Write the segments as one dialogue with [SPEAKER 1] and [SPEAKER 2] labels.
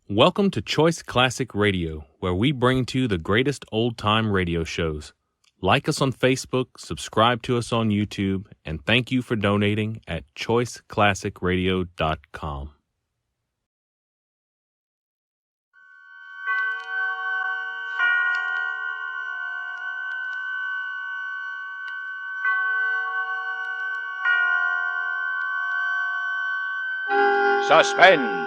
[SPEAKER 1] Welcome to Choice Classic Radio, where we bring to you the greatest old-time radio shows. Like us on Facebook, subscribe to us on YouTube, and thank you for donating at choiceclassicradio.com.
[SPEAKER 2] Suspense.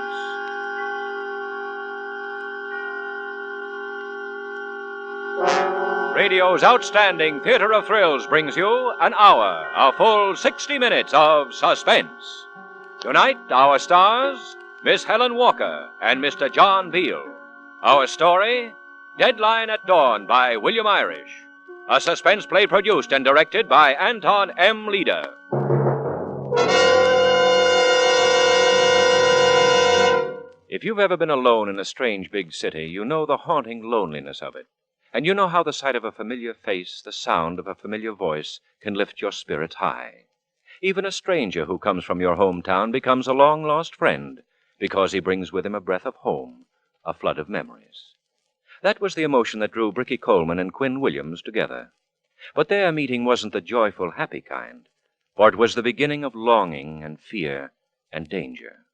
[SPEAKER 2] Radio's outstanding theater of thrills brings you an hour, a full 60 minutes of suspense. Tonight, our stars, Miss Helen Walker and Mr. John Beale. Our story, Deadline at Dawn by William Irish. A suspense play produced and directed by Anton M. Leader. If you've ever been alone in a strange big city, you know the haunting loneliness of it. And you know how the sight of a familiar face, the sound of a familiar voice, can lift your spirits high. Even a stranger who comes from your hometown becomes a long-lost friend because he brings with him a breath of home, a flood of memories. That was the emotion that drew Bricky Coleman and Quinn Williams together. But their meeting wasn't the joyful, happy kind, for it was the beginning of longing and fear and danger.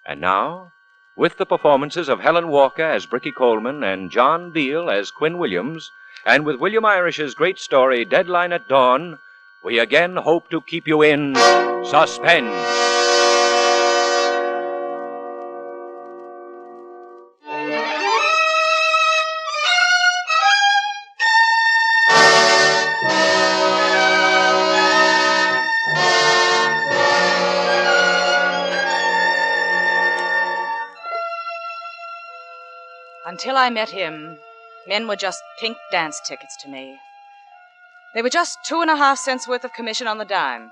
[SPEAKER 2] And now, with the performances of Helen Walker as Bricky Coleman and John Beale as Quinn Williams, and with William Irish's great story, Deadline at Dawn, we again hope to keep you in suspense.
[SPEAKER 3] Until I met him, men were just pink dance tickets to me. They were just 2.5 cents worth of commission on the dime.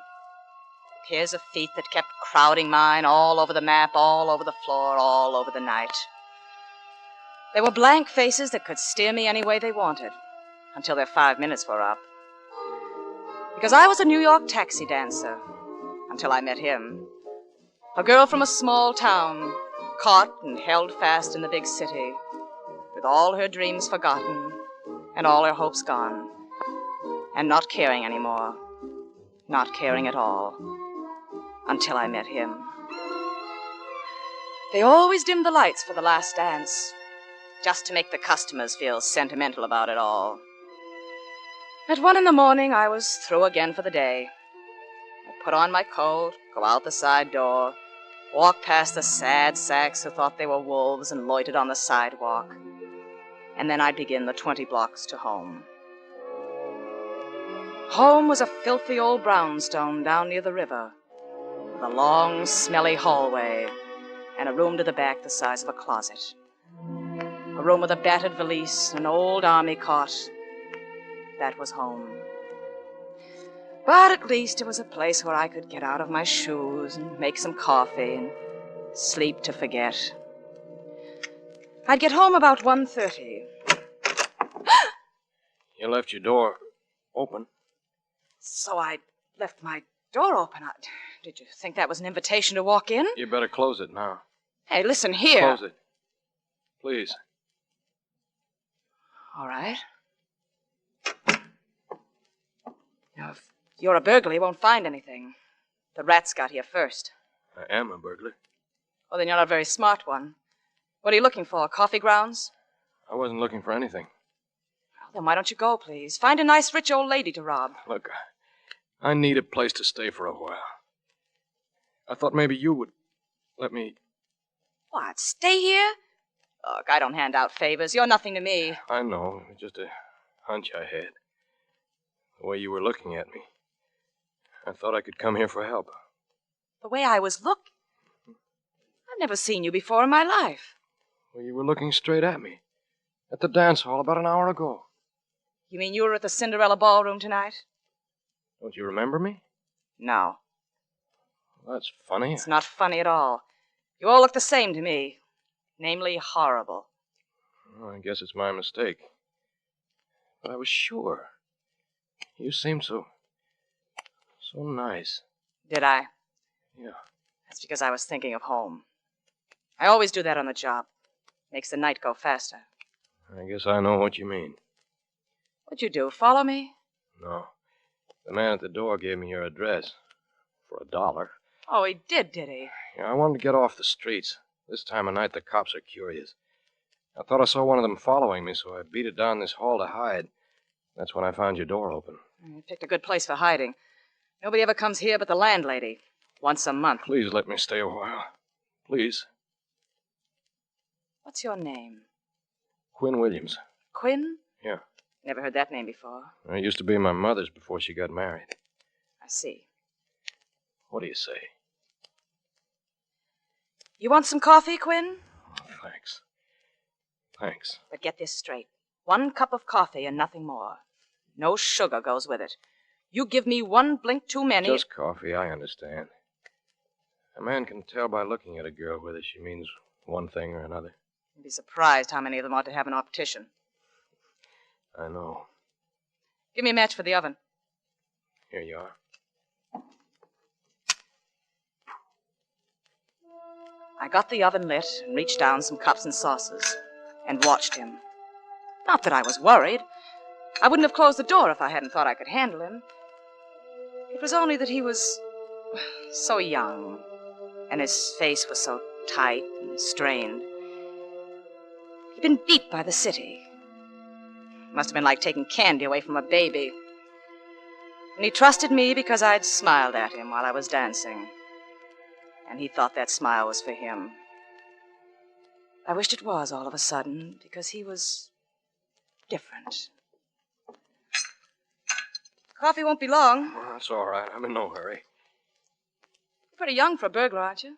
[SPEAKER 3] Pairs of feet that kept crowding mine all over the map, all over the floor, all over the night. They were blank faces that could steer me any way they wanted, until their 5 minutes were up. Because I was a New York taxi dancer, until I met him. A girl from a small town, caught and held fast in the big city, with all her dreams forgotten and all her hopes gone, and not caring anymore, not caring at all, until I met him. They always dimmed the lights for the last dance, just to make the customers feel sentimental about it all. At 1 a.m, I was through again for the day. I'd put on my coat, go out the side door, walk past the sad sacks who thought they were wolves and loitered on the sidewalk. And then I'd begin the 20 blocks to home. Home was a filthy old brownstone down near the river, with a long, smelly hallway, and a room to the back the size of a closet. A room with a battered valise, an old army cot. That was home. But at least it was a place where I could get out of my shoes and make some coffee and sleep to forget. I'd get home about 1:30.
[SPEAKER 4] You left your door open.
[SPEAKER 3] So I left my door open. Did you think that was an invitation to walk in?
[SPEAKER 4] You better close it now.
[SPEAKER 3] Hey, listen here.
[SPEAKER 4] Close it. Please.
[SPEAKER 3] All right. Now, if you're a burglar, you won't find anything. The rats got here first.
[SPEAKER 4] I am a burglar.
[SPEAKER 3] Well, then you're not a very smart one. What are you looking for, coffee grounds?
[SPEAKER 4] I wasn't looking for anything.
[SPEAKER 3] Well, then why don't you go, please? Find a nice rich old lady to rob.
[SPEAKER 4] Look, I need a place to stay for a while. I thought maybe you would let me...
[SPEAKER 3] What, stay here? Look, I don't hand out favors. You're nothing to me.
[SPEAKER 4] I know, just a hunch I had. The way you were looking at me. I thought I could come here for help.
[SPEAKER 3] The way I was looking? I've never seen you before in my life.
[SPEAKER 4] Well, you were looking straight at me. At the dance hall about an hour ago.
[SPEAKER 3] You mean you were at the Cinderella ballroom tonight?
[SPEAKER 4] Don't you remember me?
[SPEAKER 3] No.
[SPEAKER 4] Well, that's funny.
[SPEAKER 3] It's not funny at all. You all look the same to me. Namely, horrible.
[SPEAKER 4] Well, I guess it's my mistake. But I was sure. You seemed so nice.
[SPEAKER 3] Did I?
[SPEAKER 4] Yeah.
[SPEAKER 3] That's because I was thinking of home. I always do that on the job. Makes the night go faster.
[SPEAKER 4] I guess I know what you mean.
[SPEAKER 3] What'd you do, follow me?
[SPEAKER 4] No. The man at the door gave me your address. For $1.
[SPEAKER 3] Oh, he did he?
[SPEAKER 4] Yeah, I wanted to get off the streets. This time of night, the cops are curious. I thought I saw one of them following me, so I beat it down this hall to hide. That's when I found your door open.
[SPEAKER 3] You picked a good place for hiding. Nobody ever comes here but the landlady. Once a month.
[SPEAKER 4] Please let me stay a while. Please.
[SPEAKER 3] What's your name?
[SPEAKER 4] Quinn Williams.
[SPEAKER 3] Quinn?
[SPEAKER 4] Yeah.
[SPEAKER 3] Never heard that name before.
[SPEAKER 4] It used to be my mother's before she got married.
[SPEAKER 3] I see.
[SPEAKER 4] What do you say?
[SPEAKER 3] You want some coffee, Quinn?
[SPEAKER 4] Oh, thanks. Thanks.
[SPEAKER 3] But get this straight. 1 cup of coffee and nothing more. No sugar goes with it. You give me 1 blink too many...
[SPEAKER 4] Just coffee, I understand. A man can tell by looking at a girl whether she means one thing or another.
[SPEAKER 3] You'd be surprised how many of them ought to have an optician.
[SPEAKER 4] I know.
[SPEAKER 3] Give me a match for the oven.
[SPEAKER 4] Here you are.
[SPEAKER 3] I got the oven lit and reached down some cups and saucers and watched him. Not that I was worried. I wouldn't have closed the door if I hadn't thought I could handle him. It was only that he was so young, and his face was so tight and strained. He'd been beat by the city. Must have been like taking candy away from a baby. And he trusted me because I'd smiled at him while I was dancing. And he thought that smile was for him. I wished it was all of a sudden, because he was different. Coffee won't be long.
[SPEAKER 4] Well, that's all right. I'm in no hurry.
[SPEAKER 3] You're pretty young for a burglar, aren't you?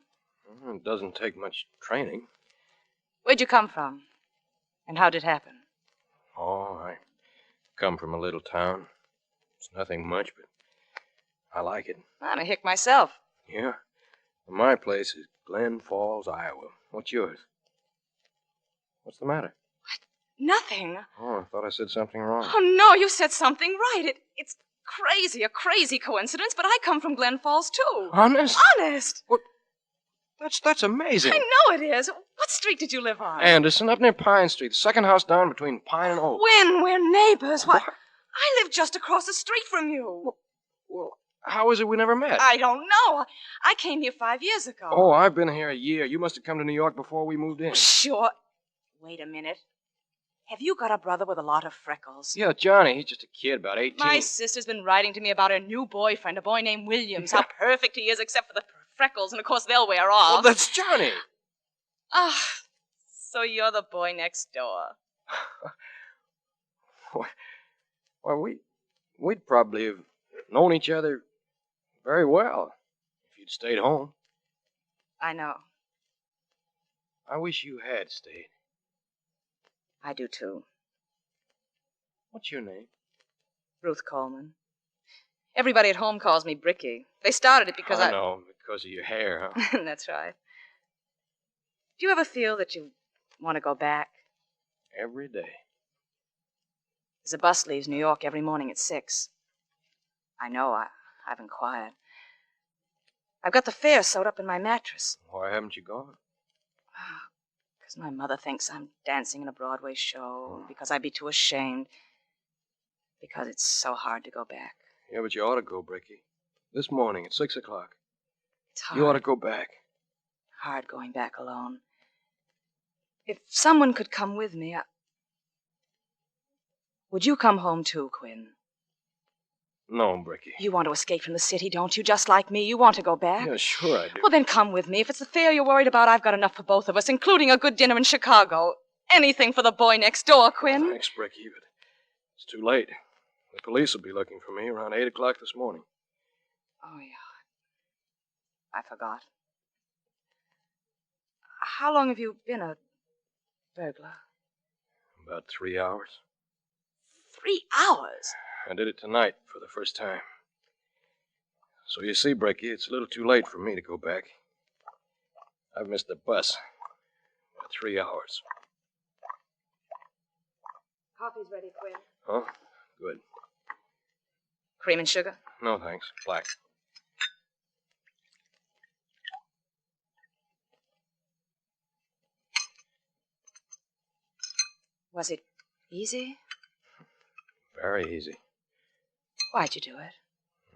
[SPEAKER 4] It doesn't take much training.
[SPEAKER 3] Where'd you come from? And how'd it happen?
[SPEAKER 4] Oh, I come from a little town. It's nothing much, but I like it.
[SPEAKER 3] I'm a hick myself.
[SPEAKER 4] Yeah? My place is Glen Falls, Iowa. What's yours? What's the matter?
[SPEAKER 3] Nothing.
[SPEAKER 4] Oh, I thought I said something wrong.
[SPEAKER 3] Oh, no, you said something right. It's crazy, a crazy coincidence, but I come from Glen Falls, too.
[SPEAKER 4] Honest?
[SPEAKER 3] Honest.
[SPEAKER 4] What? That's amazing.
[SPEAKER 3] I know it is. What street did you live on?
[SPEAKER 4] Anderson, up near Pine Street, the second house down between Pine and Oak.
[SPEAKER 3] When? We're neighbors. Why?
[SPEAKER 4] What?
[SPEAKER 3] I live just across the street from you.
[SPEAKER 4] Well, how is it we never met?
[SPEAKER 3] I don't know. I came here 5 years ago.
[SPEAKER 4] Oh, I've been here a year. You must have come to New York before we moved in.
[SPEAKER 3] Sure. Wait a minute. Have you got a brother with a lot of freckles?
[SPEAKER 4] Yeah, Johnny. He's just a kid, about 18.
[SPEAKER 3] My sister's been writing to me about her new boyfriend, a boy named Williams. How perfect he is, except for the freckles, and of course they'll wear off.
[SPEAKER 4] Oh, that's Johnny.
[SPEAKER 3] Ah, so you're the boy next door.
[SPEAKER 4] Well, we'd probably have known each other very well if you'd stayed home.
[SPEAKER 3] I know.
[SPEAKER 4] I wish you had stayed.
[SPEAKER 3] I do, too.
[SPEAKER 4] What's your name?
[SPEAKER 3] Ruth Coleman. Everybody at home calls me Bricky. They started it because
[SPEAKER 4] I know, because of your hair, huh?
[SPEAKER 3] That's right. Do you ever feel that you want to go back?
[SPEAKER 4] Every day.
[SPEAKER 3] There's a bus leaves New York every morning at 6. I know, I've inquired. I've got the fare sewed up in my mattress.
[SPEAKER 4] Why haven't you gone?
[SPEAKER 3] Because my mother thinks I'm dancing in a Broadway show, because I'd be too ashamed, because it's so hard to go back.
[SPEAKER 4] Yeah, but you ought to go, Bricky. This morning at 6 o'clock.
[SPEAKER 3] It's hard.
[SPEAKER 4] You ought to go back.
[SPEAKER 3] Hard going back alone. If someone could come with me, Would you come home too, Quinn?
[SPEAKER 4] No, Bricky.
[SPEAKER 3] You want to escape from the city, don't you? Just like me. You want to go back?
[SPEAKER 4] Yeah, sure I do.
[SPEAKER 3] Well, then come with me. If it's the fare you're worried about, I've got enough for both of us, including a good dinner in Chicago. Anything for the boy next door, Quinn.
[SPEAKER 4] Thanks, Bricky, but it's too late. The police will be looking for me around 8 o'clock this morning.
[SPEAKER 3] Oh, yeah. I forgot. How long have you been a burglar?
[SPEAKER 4] About 3 hours.
[SPEAKER 3] 3 hours?
[SPEAKER 4] I did it tonight for the first time. So you see, Bricky, it's a little too late for me to go back. I've missed the bus. About 3 hours.
[SPEAKER 3] Coffee's ready, Quinn.
[SPEAKER 4] Oh, good.
[SPEAKER 3] Cream and sugar?
[SPEAKER 4] No, thanks. Black.
[SPEAKER 3] Was it easy?
[SPEAKER 4] Very easy.
[SPEAKER 3] Why'd you do it?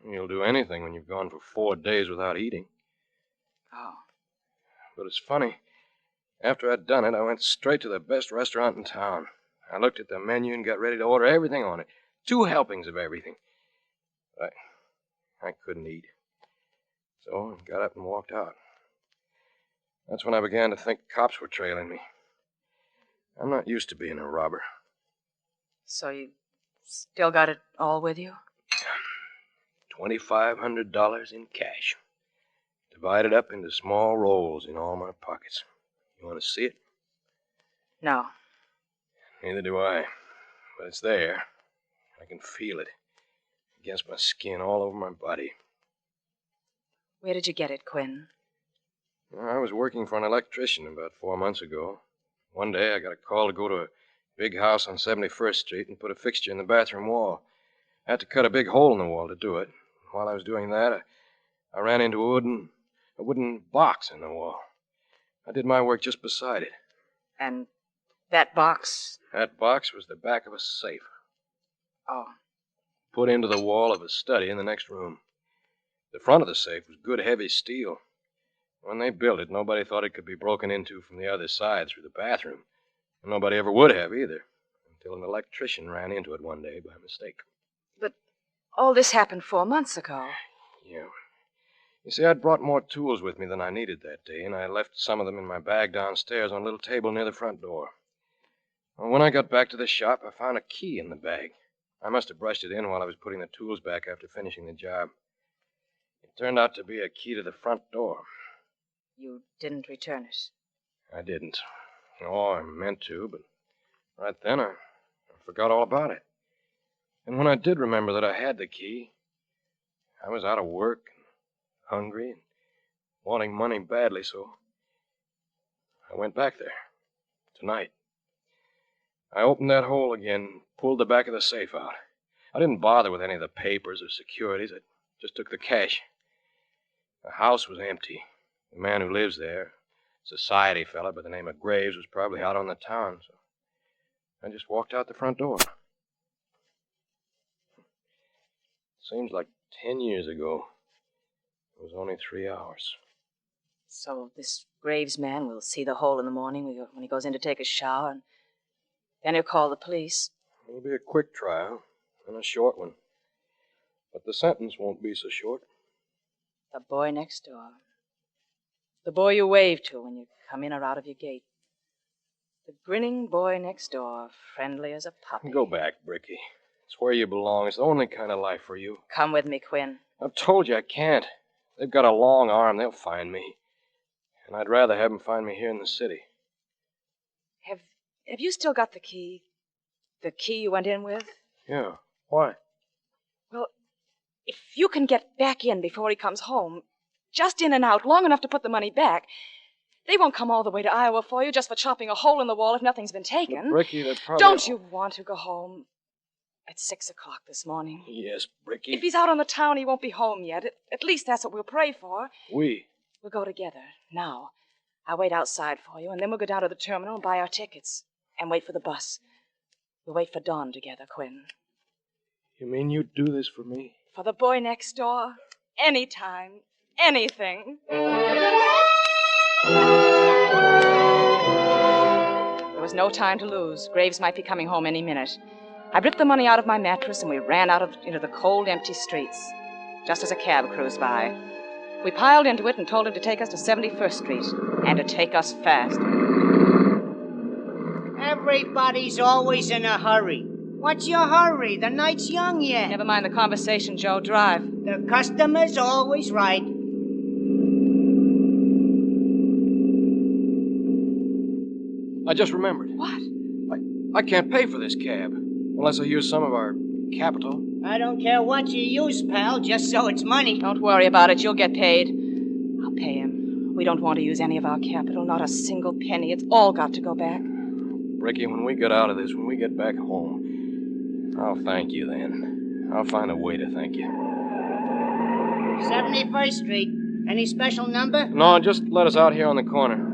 [SPEAKER 4] You'll do anything when you've gone for 4 days without eating.
[SPEAKER 3] Oh.
[SPEAKER 4] But it's funny. After I'd done it, I went straight to the best restaurant in town. I looked at the menu and got ready to order everything on it. 2 helpings of everything. But I couldn't eat. So I got up and walked out. That's when I began to think cops were trailing me. I'm not used to being a robber.
[SPEAKER 3] So you still got it all with you?
[SPEAKER 4] $2,500 in cash. Divided up into small rolls in all my pockets. You want to see it?
[SPEAKER 3] No.
[SPEAKER 4] Neither do I. But it's there. I can feel it. Against my skin, all over my body.
[SPEAKER 3] Where did you get it, Quinn?
[SPEAKER 4] I was working for an electrician about 4 months ago. One day I got a call to go to a big house on 71st Street and put a fixture in the bathroom wall. I had to cut a big hole in the wall to do it. While I was doing that, I ran into a wooden box in the wall. I did my work just beside it.
[SPEAKER 3] And that box?
[SPEAKER 4] That box was the back of a safe.
[SPEAKER 3] Oh.
[SPEAKER 4] Put into the wall of a study in the next room. The front of the safe was good heavy steel. When they built it, nobody thought it could be broken into from the other side through the bathroom. And nobody ever would have either, until an electrician ran into it one day by mistake.
[SPEAKER 3] But all this happened 4 months ago.
[SPEAKER 4] Yeah. You see, I'd brought more tools with me than I needed that day, and I left some of them in my bag downstairs on a little table near the front door. Well, when I got back to the shop, I found a key in the bag. I must have brushed it in while I was putting the tools back after finishing the job. It turned out to be a key to the front door.
[SPEAKER 3] You didn't return it?
[SPEAKER 4] I didn't. Oh, I meant to, but right then I forgot all about it. And when I did remember that I had the key, I was out of work, and hungry, and wanting money badly, so I went back there tonight. I opened that hole again, pulled the back of the safe out. I didn't bother with any of the papers or securities. I just took the cash. The house was empty. The man who lives there, society fella by the name of Graves, was probably out on the town, so I just walked out the front door. Seems like 10 years ago. It was only 3 hours.
[SPEAKER 3] So this Graves man will see the hole in the morning when he goes in to take a shower, and then he'll call the police.
[SPEAKER 4] It'll be a quick trial, and a short one. But the sentence won't be so short.
[SPEAKER 3] The boy next door. The boy you wave to when you come in or out of your gate. The grinning boy next door, friendly as a puppy.
[SPEAKER 4] Go back, Bricky. It's where you belong. It's the only kind of life for you.
[SPEAKER 3] Come with me, Quinn.
[SPEAKER 4] I've told you I can't. They've got a long arm. They'll find me. And I'd rather have them find me here in the city.
[SPEAKER 3] Have you still got the key? The key you went in with?
[SPEAKER 4] Yeah. Why?
[SPEAKER 3] Well, if you can get back in before he comes home, just in and out, long enough to put the money back, they won't come all the way to Iowa for you just for chopping a hole in the wall if nothing's been taken.
[SPEAKER 4] But Bricky, they're probably...
[SPEAKER 3] Don't you want to go home? At 6 o'clock this morning.
[SPEAKER 4] Yes, Bricky.
[SPEAKER 3] If he's out on the town, he won't be home yet. At least that's what we'll pray for.
[SPEAKER 4] We'll
[SPEAKER 3] go together, now. I'll wait outside for you, and then we'll go down to the terminal and buy our tickets. And wait for the bus. We'll wait for dawn together, Quinn.
[SPEAKER 4] You mean you'd do this for me?
[SPEAKER 3] For the boy next door? Anytime. Anything. There was no time to lose. Graves might be coming home any minute. I ripped the money out of my mattress, and we ran out into the cold, empty streets, just as a cab cruised by. We piled into it and told him to take us to 71st Street, and to take us fast.
[SPEAKER 5] Everybody's always in a hurry. What's your hurry? The night's young yet.
[SPEAKER 3] Never mind the conversation, Joe. Drive.
[SPEAKER 5] The customer's always right.
[SPEAKER 4] I just remembered.
[SPEAKER 3] What?
[SPEAKER 4] I can't pay for this cab unless I use some of our capital.
[SPEAKER 5] I don't care what you use, pal, just so it's money.
[SPEAKER 3] Don't worry about it. You'll get paid. I'll pay him. We don't want to use any of our capital, not a single penny. It's all got to go back.
[SPEAKER 4] Ricky, when we get out of this, when we get back home, I'll thank you then. I'll find a way to thank you.
[SPEAKER 5] 71st Street. Any special number?
[SPEAKER 4] No, just let us out here on the corner.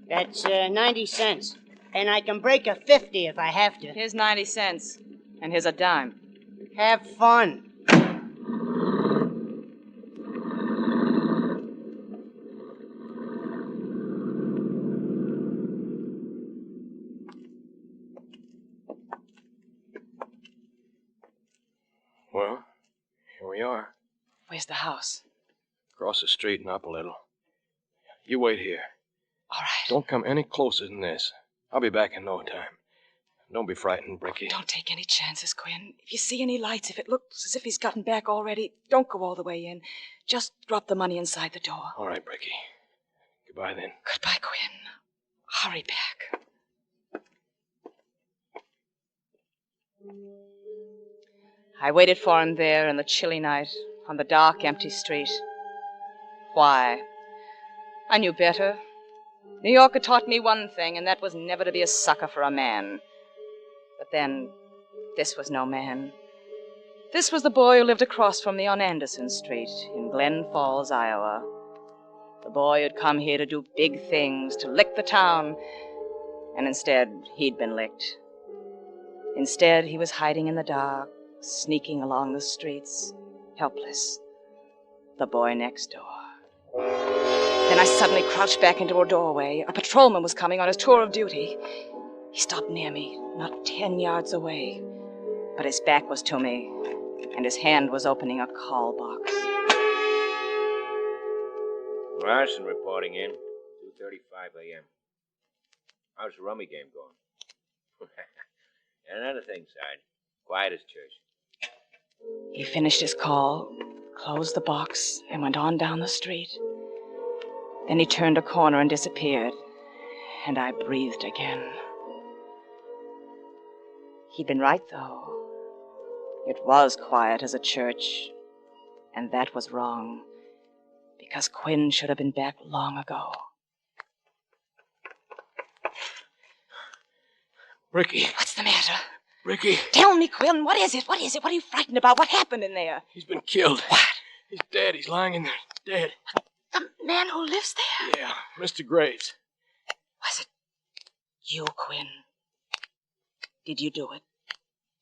[SPEAKER 5] That's 90 cents. And I can break a 50 if I have to.
[SPEAKER 3] Here's 90 cents. And here's a dime.
[SPEAKER 5] Have fun.
[SPEAKER 4] Well, here we are.
[SPEAKER 3] Where's the house?
[SPEAKER 4] Across the street and up a little. You wait here.
[SPEAKER 3] All right.
[SPEAKER 4] Don't come any closer than this. I'll be back in no time. Don't be frightened, Bricky.
[SPEAKER 3] Don't take any chances, Quinn. If you see any lights, if it looks as if he's gotten back already, don't go all the way in. Just drop the money inside the door.
[SPEAKER 4] All right, Bricky. Goodbye, then.
[SPEAKER 3] Goodbye, Quinn. Hurry back. I waited for him there in the chilly night, on the dark, empty street. Why? I knew better. New York had taught me one thing, and that was never to be a sucker for a man. But then, this was no man. This was the boy who lived across from me on Anderson Street in Glen Falls, Iowa. The boy who'd come here to do big things, to lick the town. And instead, he'd been licked. Instead, he was hiding in the dark, sneaking along the streets, helpless. The boy next door. Then I suddenly crouched back into a doorway. A patrolman was coming on his tour of duty. He stopped near me, not 10 yards away. But his back was to me, and his hand was opening a call box.
[SPEAKER 2] Larson reporting in, 2:35 a.m. How's the rummy game going? And another thing, Sarge. Quiet as church.
[SPEAKER 3] He finished his call, closed the box, and went on down the street. Then he turned a corner and disappeared, and I breathed again. He'd been right, though. It was quiet as a church, and that was wrong, because Quinn should have been back long ago.
[SPEAKER 4] Bricky.
[SPEAKER 3] What's the matter?
[SPEAKER 4] Bricky.
[SPEAKER 3] Tell me, Quinn, what is it? What is it? What are you frightened about? What happened in there?
[SPEAKER 4] He's been killed.
[SPEAKER 3] What?
[SPEAKER 4] He's dead. He's lying in there. Dead.
[SPEAKER 3] The man who lives there?
[SPEAKER 4] Yeah, Mr. Graves.
[SPEAKER 3] Was it you, Quinn? Did you do it?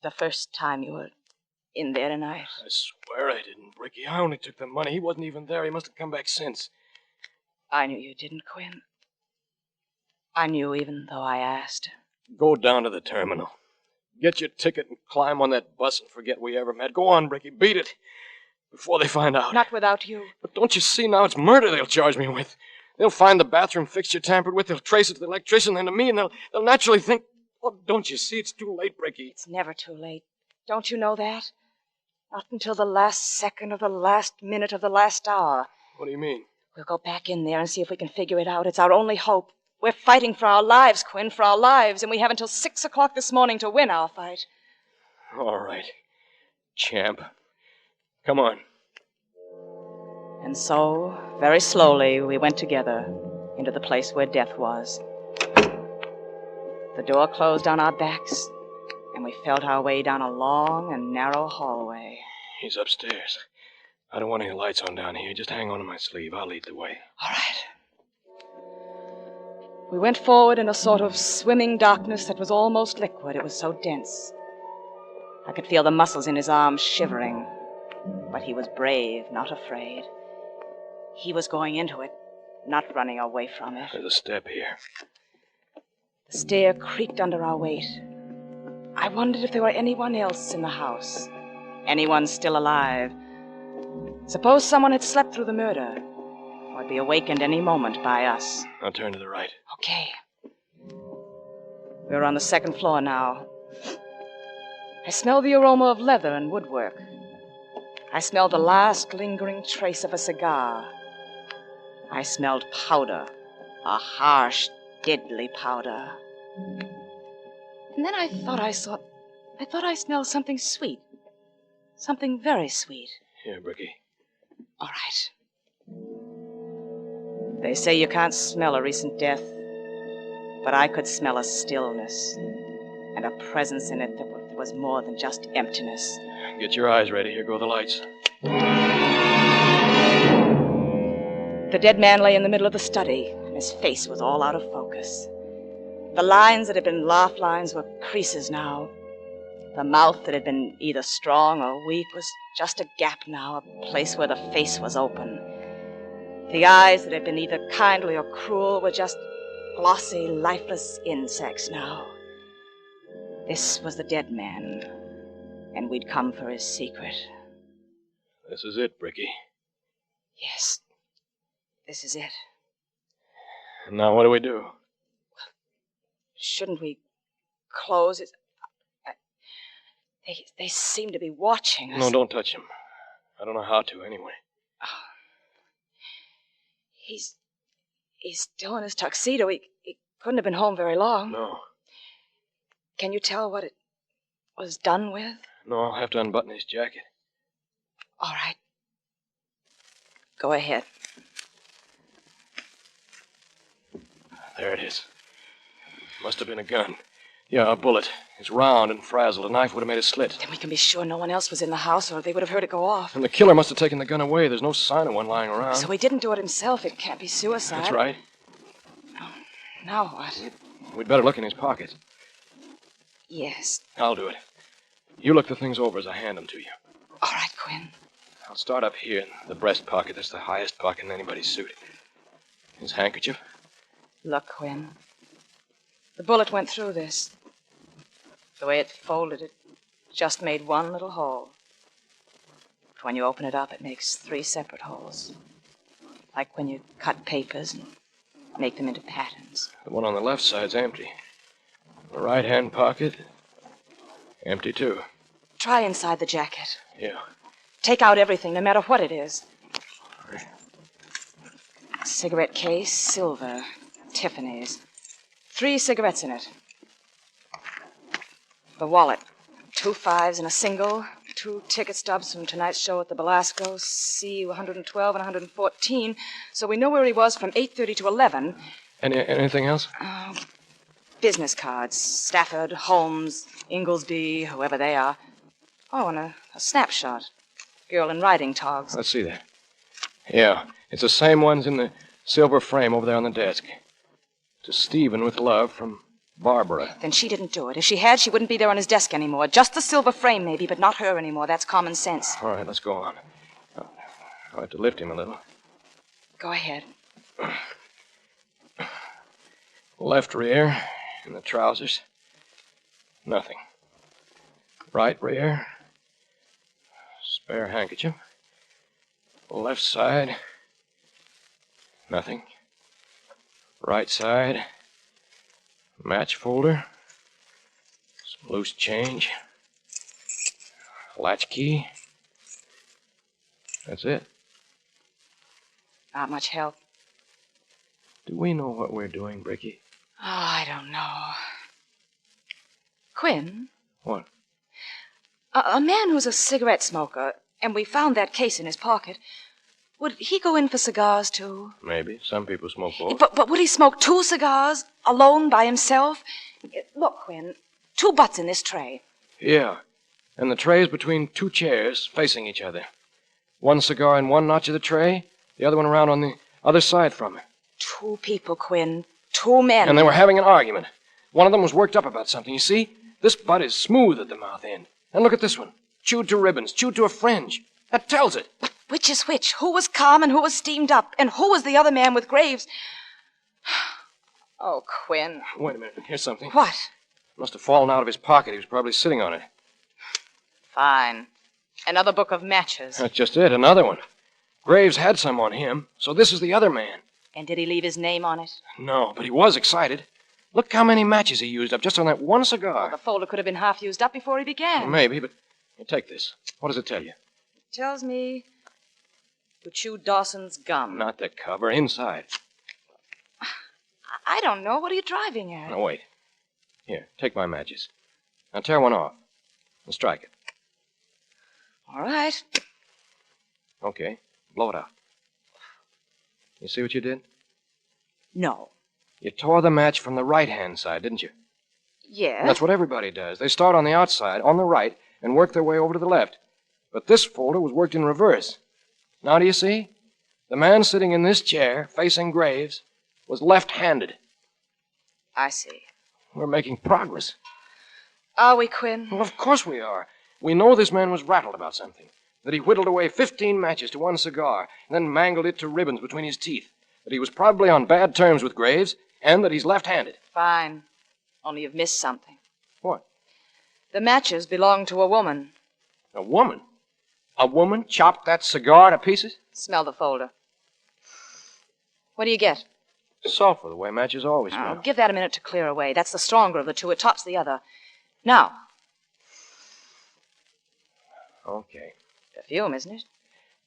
[SPEAKER 3] The first time you were in there tonight?
[SPEAKER 4] I swear I didn't, Bricky. I only took the money. He wasn't even there. He must have come back since.
[SPEAKER 3] I knew you didn't, Quinn. I knew even though I asked.
[SPEAKER 4] Go down to the terminal. Get your ticket and climb on that bus and forget we ever met. Go on, Bricky. Beat it. Before they find out.
[SPEAKER 3] Not without you.
[SPEAKER 4] But don't you see now it's murder they'll charge me with? They'll find the bathroom fixture tampered with. They'll trace it to the electrician, then to me, and they'll naturally think... Oh, don't you see? It's too late, Bricky.
[SPEAKER 3] It's never too late. Don't you know that? Not until the last second of the last minute of the last hour.
[SPEAKER 4] What do you mean?
[SPEAKER 3] We'll go back in there and see if we can figure it out. It's our only hope. We're fighting for our lives, Quinn, for our lives, and we have until 6 o'clock this morning to win our fight.
[SPEAKER 4] All right. Champ. Come on.
[SPEAKER 3] And so, very slowly, we went together into the place where death was. The door closed on our backs, and we felt our way down a long and narrow hallway.
[SPEAKER 4] He's upstairs. I don't want any lights on down here. Just hang on to my sleeve. I'll lead the way.
[SPEAKER 3] All right. We went forward in a sort of swimming darkness that was almost liquid. It was so dense. I could feel the muscles in his arms shivering. But he was brave, not afraid. He was going into it, not running away from it.
[SPEAKER 4] There's a step here.
[SPEAKER 3] The stair creaked under our weight. I wondered if there were anyone else in the house. Anyone still alive. Suppose someone had slept through the murder, or be awakened any moment by us.
[SPEAKER 4] I'll turn to the right.
[SPEAKER 3] Okay. We're on the second floor now. I smell the aroma of leather and woodwork. I smelled the last lingering trace of a cigar. I smelled powder. A harsh, deadly powder. And then I thought I smelled something sweet. Something very sweet.
[SPEAKER 4] Here, Bricky.
[SPEAKER 3] All right. They say you can't smell a recent death, but I could smell a stillness and a presence in it that was more than just emptiness.
[SPEAKER 4] Get your eyes ready. Here go the lights.
[SPEAKER 3] The dead man lay in the middle of the study, and His face was all out of focus. The lines that had been laugh lines were creases now. The mouth that had been either strong or weak was just a gap now, a place where the face was open. The eyes that had been either kindly or cruel were just glossy, lifeless insects now. This was the dead man, and we'd come for his secret.
[SPEAKER 4] This is it, Bricky.
[SPEAKER 3] Yes, this is it.
[SPEAKER 4] And now what do we do?
[SPEAKER 3] Shouldn't we close it? They seem to be watching us.
[SPEAKER 4] No, don't touch him. I don't know how to, anyway.
[SPEAKER 3] He's still in his tuxedo. He couldn't have been home very long.
[SPEAKER 4] No.
[SPEAKER 3] Can you tell what it was done with?
[SPEAKER 4] No, I'll have to unbutton his jacket.
[SPEAKER 3] All right. Go ahead.
[SPEAKER 4] There it is. Must have been a gun. Yeah, a bullet. It's round and frazzled. A knife would have made a slit.
[SPEAKER 3] Then we can be sure no one else was in the house, or they would have heard it go off.
[SPEAKER 4] And the killer must have taken the gun away. There's no sign of one lying around.
[SPEAKER 3] So he didn't do it himself. It can't be suicide.
[SPEAKER 4] That's right.
[SPEAKER 3] Now what?
[SPEAKER 4] We'd better look in his pockets.
[SPEAKER 3] Yes.
[SPEAKER 4] I'll do it. You look the things over as I hand them to you.
[SPEAKER 3] All right, Quinn.
[SPEAKER 4] I'll start up here in the breast pocket. That's the highest pocket in anybody's suit. His handkerchief.
[SPEAKER 3] Look, Quinn. The bullet went through this. The way it folded, it just made one little hole. But when you open it up, it makes 3 separate holes. Like when you cut papers and make them into patterns.
[SPEAKER 4] The one on the left side's empty. The right-hand pocket, empty too.
[SPEAKER 3] Try inside the jacket.
[SPEAKER 4] Yeah.
[SPEAKER 3] Take out everything, no matter what it is. Cigarette case, silver, Tiffany's. 3 cigarettes in it. The wallet. 2 5s and a single. 2 ticket stubs from tonight's show at the Belasco. C 112 and 114. So we know where he was from 8:30 to 11.
[SPEAKER 4] Anything else?
[SPEAKER 3] Business cards. Stafford, Holmes, Inglesby, whoever they are. Oh, and a snapshot. Girl in riding togs.
[SPEAKER 4] Let's see that. Yeah, it's the same ones in the silver frame over there on the desk. To Stephen with love from Barbara.
[SPEAKER 3] Then she didn't do it. If she had, she wouldn't be there on his desk anymore. Just the silver frame, maybe, but not her anymore. That's common sense.
[SPEAKER 4] All right, let's go on. I'll have to lift him a little.
[SPEAKER 3] Go ahead.
[SPEAKER 4] Left rear, in the trousers. Nothing. Right rear. Spare handkerchief. Left side. Nothing. Right side. Match folder. Some loose change. Latch key. That's it.
[SPEAKER 3] Not much help.
[SPEAKER 4] Do we know what we're doing, Bricky?
[SPEAKER 3] Oh, I don't know. Quinn?
[SPEAKER 4] What?
[SPEAKER 3] A man who's a cigarette smoker, and we found that case in his pocket, would he go in for cigars, too?
[SPEAKER 4] Maybe. Some people smoke both.
[SPEAKER 3] But would he smoke 2 cigars, alone, by himself? Look, Quinn, 2 butts in this tray.
[SPEAKER 4] Yeah. And the tray is between 2 chairs facing each other. 1 cigar in one notch of the tray, the other one around on the other side from it.
[SPEAKER 3] 2 people, Quinn. 2 men.
[SPEAKER 4] And they were having an argument. One of them was worked up about something. You see, this butt is smooth at the mouth end. And look at this one. Chewed to ribbons, chewed to a fringe. That tells it.
[SPEAKER 3] But which is which? Who was calm and who was steamed up? And who was the other man with Graves? Oh, Quinn.
[SPEAKER 4] Wait a minute. Here's something.
[SPEAKER 3] What?
[SPEAKER 4] Must have fallen out of his pocket. He was probably sitting on it.
[SPEAKER 3] Fine. Another book of matches.
[SPEAKER 4] That's just it. Another one. Graves had some on him, so this is the other man.
[SPEAKER 3] And did he leave his name on it?
[SPEAKER 4] No, but he was excited. Look how many matches he used up just on that one cigar.
[SPEAKER 3] The folder could have been half used up before he began.
[SPEAKER 4] Maybe, but here, take this. What does it tell you?
[SPEAKER 3] It tells me to chew Dawson's gum.
[SPEAKER 4] Not the cover, inside.
[SPEAKER 3] I don't know. What are you driving at?
[SPEAKER 4] Now, wait. Here, take my matches. Now, tear one off and strike it.
[SPEAKER 3] All right.
[SPEAKER 4] Okay, blow it out. You see what you did?
[SPEAKER 3] No.
[SPEAKER 4] You tore the match from the right-hand side, didn't you?
[SPEAKER 3] Yeah.
[SPEAKER 4] That's what everybody does. They start on the outside, on the right, and work their way over to the left. But this folder was worked in reverse. Now, do you see? The man sitting in this chair, facing Graves, was left-handed.
[SPEAKER 3] I see.
[SPEAKER 4] We're making progress.
[SPEAKER 3] Are we, Quinn?
[SPEAKER 4] Well, of course we are. We know this man was rattled about something. That he whittled away 15 matches to one cigar, and then mangled it to ribbons between his teeth. That he was probably on bad terms with Graves, and that he's left-handed.
[SPEAKER 3] Fine. Only you've missed something.
[SPEAKER 4] What?
[SPEAKER 3] The matches belong to a woman.
[SPEAKER 4] A woman? A woman chopped that cigar to pieces?
[SPEAKER 3] Smell the folder. What do you get?
[SPEAKER 4] Sulfur, the way matches always smell.
[SPEAKER 3] Give that a minute to clear away. That's the stronger of the two. It tops the other. Now.
[SPEAKER 4] Okay.
[SPEAKER 3] Perfume, isn't it?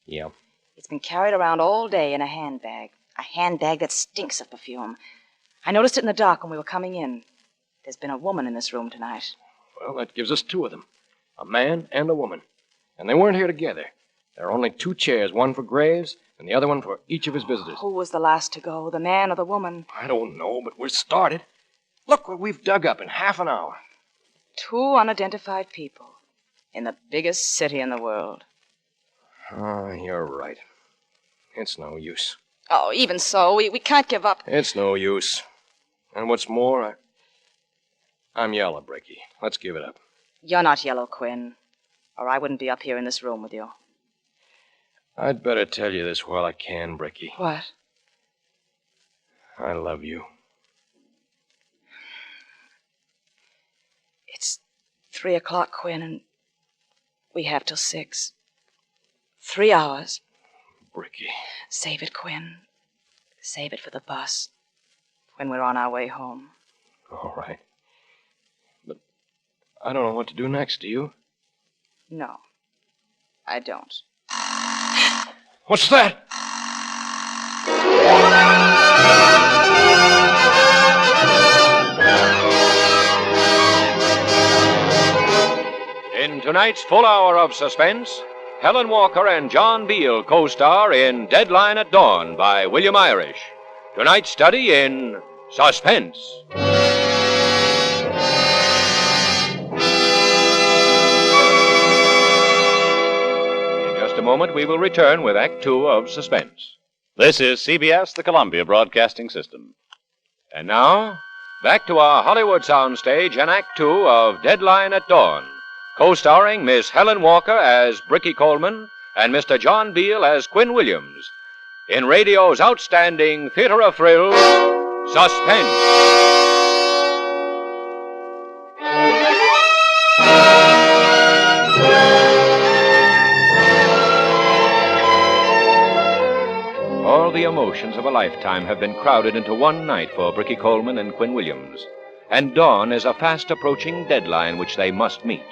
[SPEAKER 4] Yeah.
[SPEAKER 3] It's been carried around all day in a handbag. A handbag that stinks of perfume. I noticed it in the dock when we were coming in. There's been a woman in this room tonight.
[SPEAKER 4] Well, that gives us two of them. A man and a woman. And they weren't here together. There are only two chairs, one for Graves and the other one for each of his visitors.
[SPEAKER 3] Who was the last to go, the man or the woman?
[SPEAKER 4] I don't know, but we're started. Look what we've dug up in half an hour.
[SPEAKER 3] 2 unidentified people in the biggest city in the world.
[SPEAKER 4] Oh, you're right. It's no use.
[SPEAKER 3] Oh, even so, we can't give up.
[SPEAKER 4] It's no use. And what's more, I'm yellow, Bricky. Let's give it up.
[SPEAKER 3] You're not yellow, Quinn, or I wouldn't be up here in this room with you.
[SPEAKER 4] I'd better tell you this while I can, Bricky.
[SPEAKER 3] What?
[SPEAKER 4] I love you.
[SPEAKER 3] It's 3 o'clock, Quinn, and we have till 6. 3 hours.
[SPEAKER 4] Bricky.
[SPEAKER 3] Save it, Quinn. Save it for the bus when we're on our way home.
[SPEAKER 4] All right. But I don't know what to do next, do you?
[SPEAKER 3] No, I don't.
[SPEAKER 4] What's that?
[SPEAKER 2] In tonight's full hour of suspense, Helen Walker and John Beale co-star in Deadline at Dawn by William Irish. Tonight's study in Suspense. In just a moment, we will return with Act Two of Suspense.
[SPEAKER 6] This is CBS, the Columbia Broadcasting System.
[SPEAKER 2] And now, back to our Hollywood soundstage and Act Two of Deadline at Dawn, co-starring Miss Helen Walker as Bricky Coleman and Mr. John Beale as Quinn Williams, in radio's outstanding theater of thrills, Suspense. All the emotions of a lifetime have been crowded into one night for Bricky Coleman and Quinn Williams, and dawn is a fast approaching deadline which they must meet.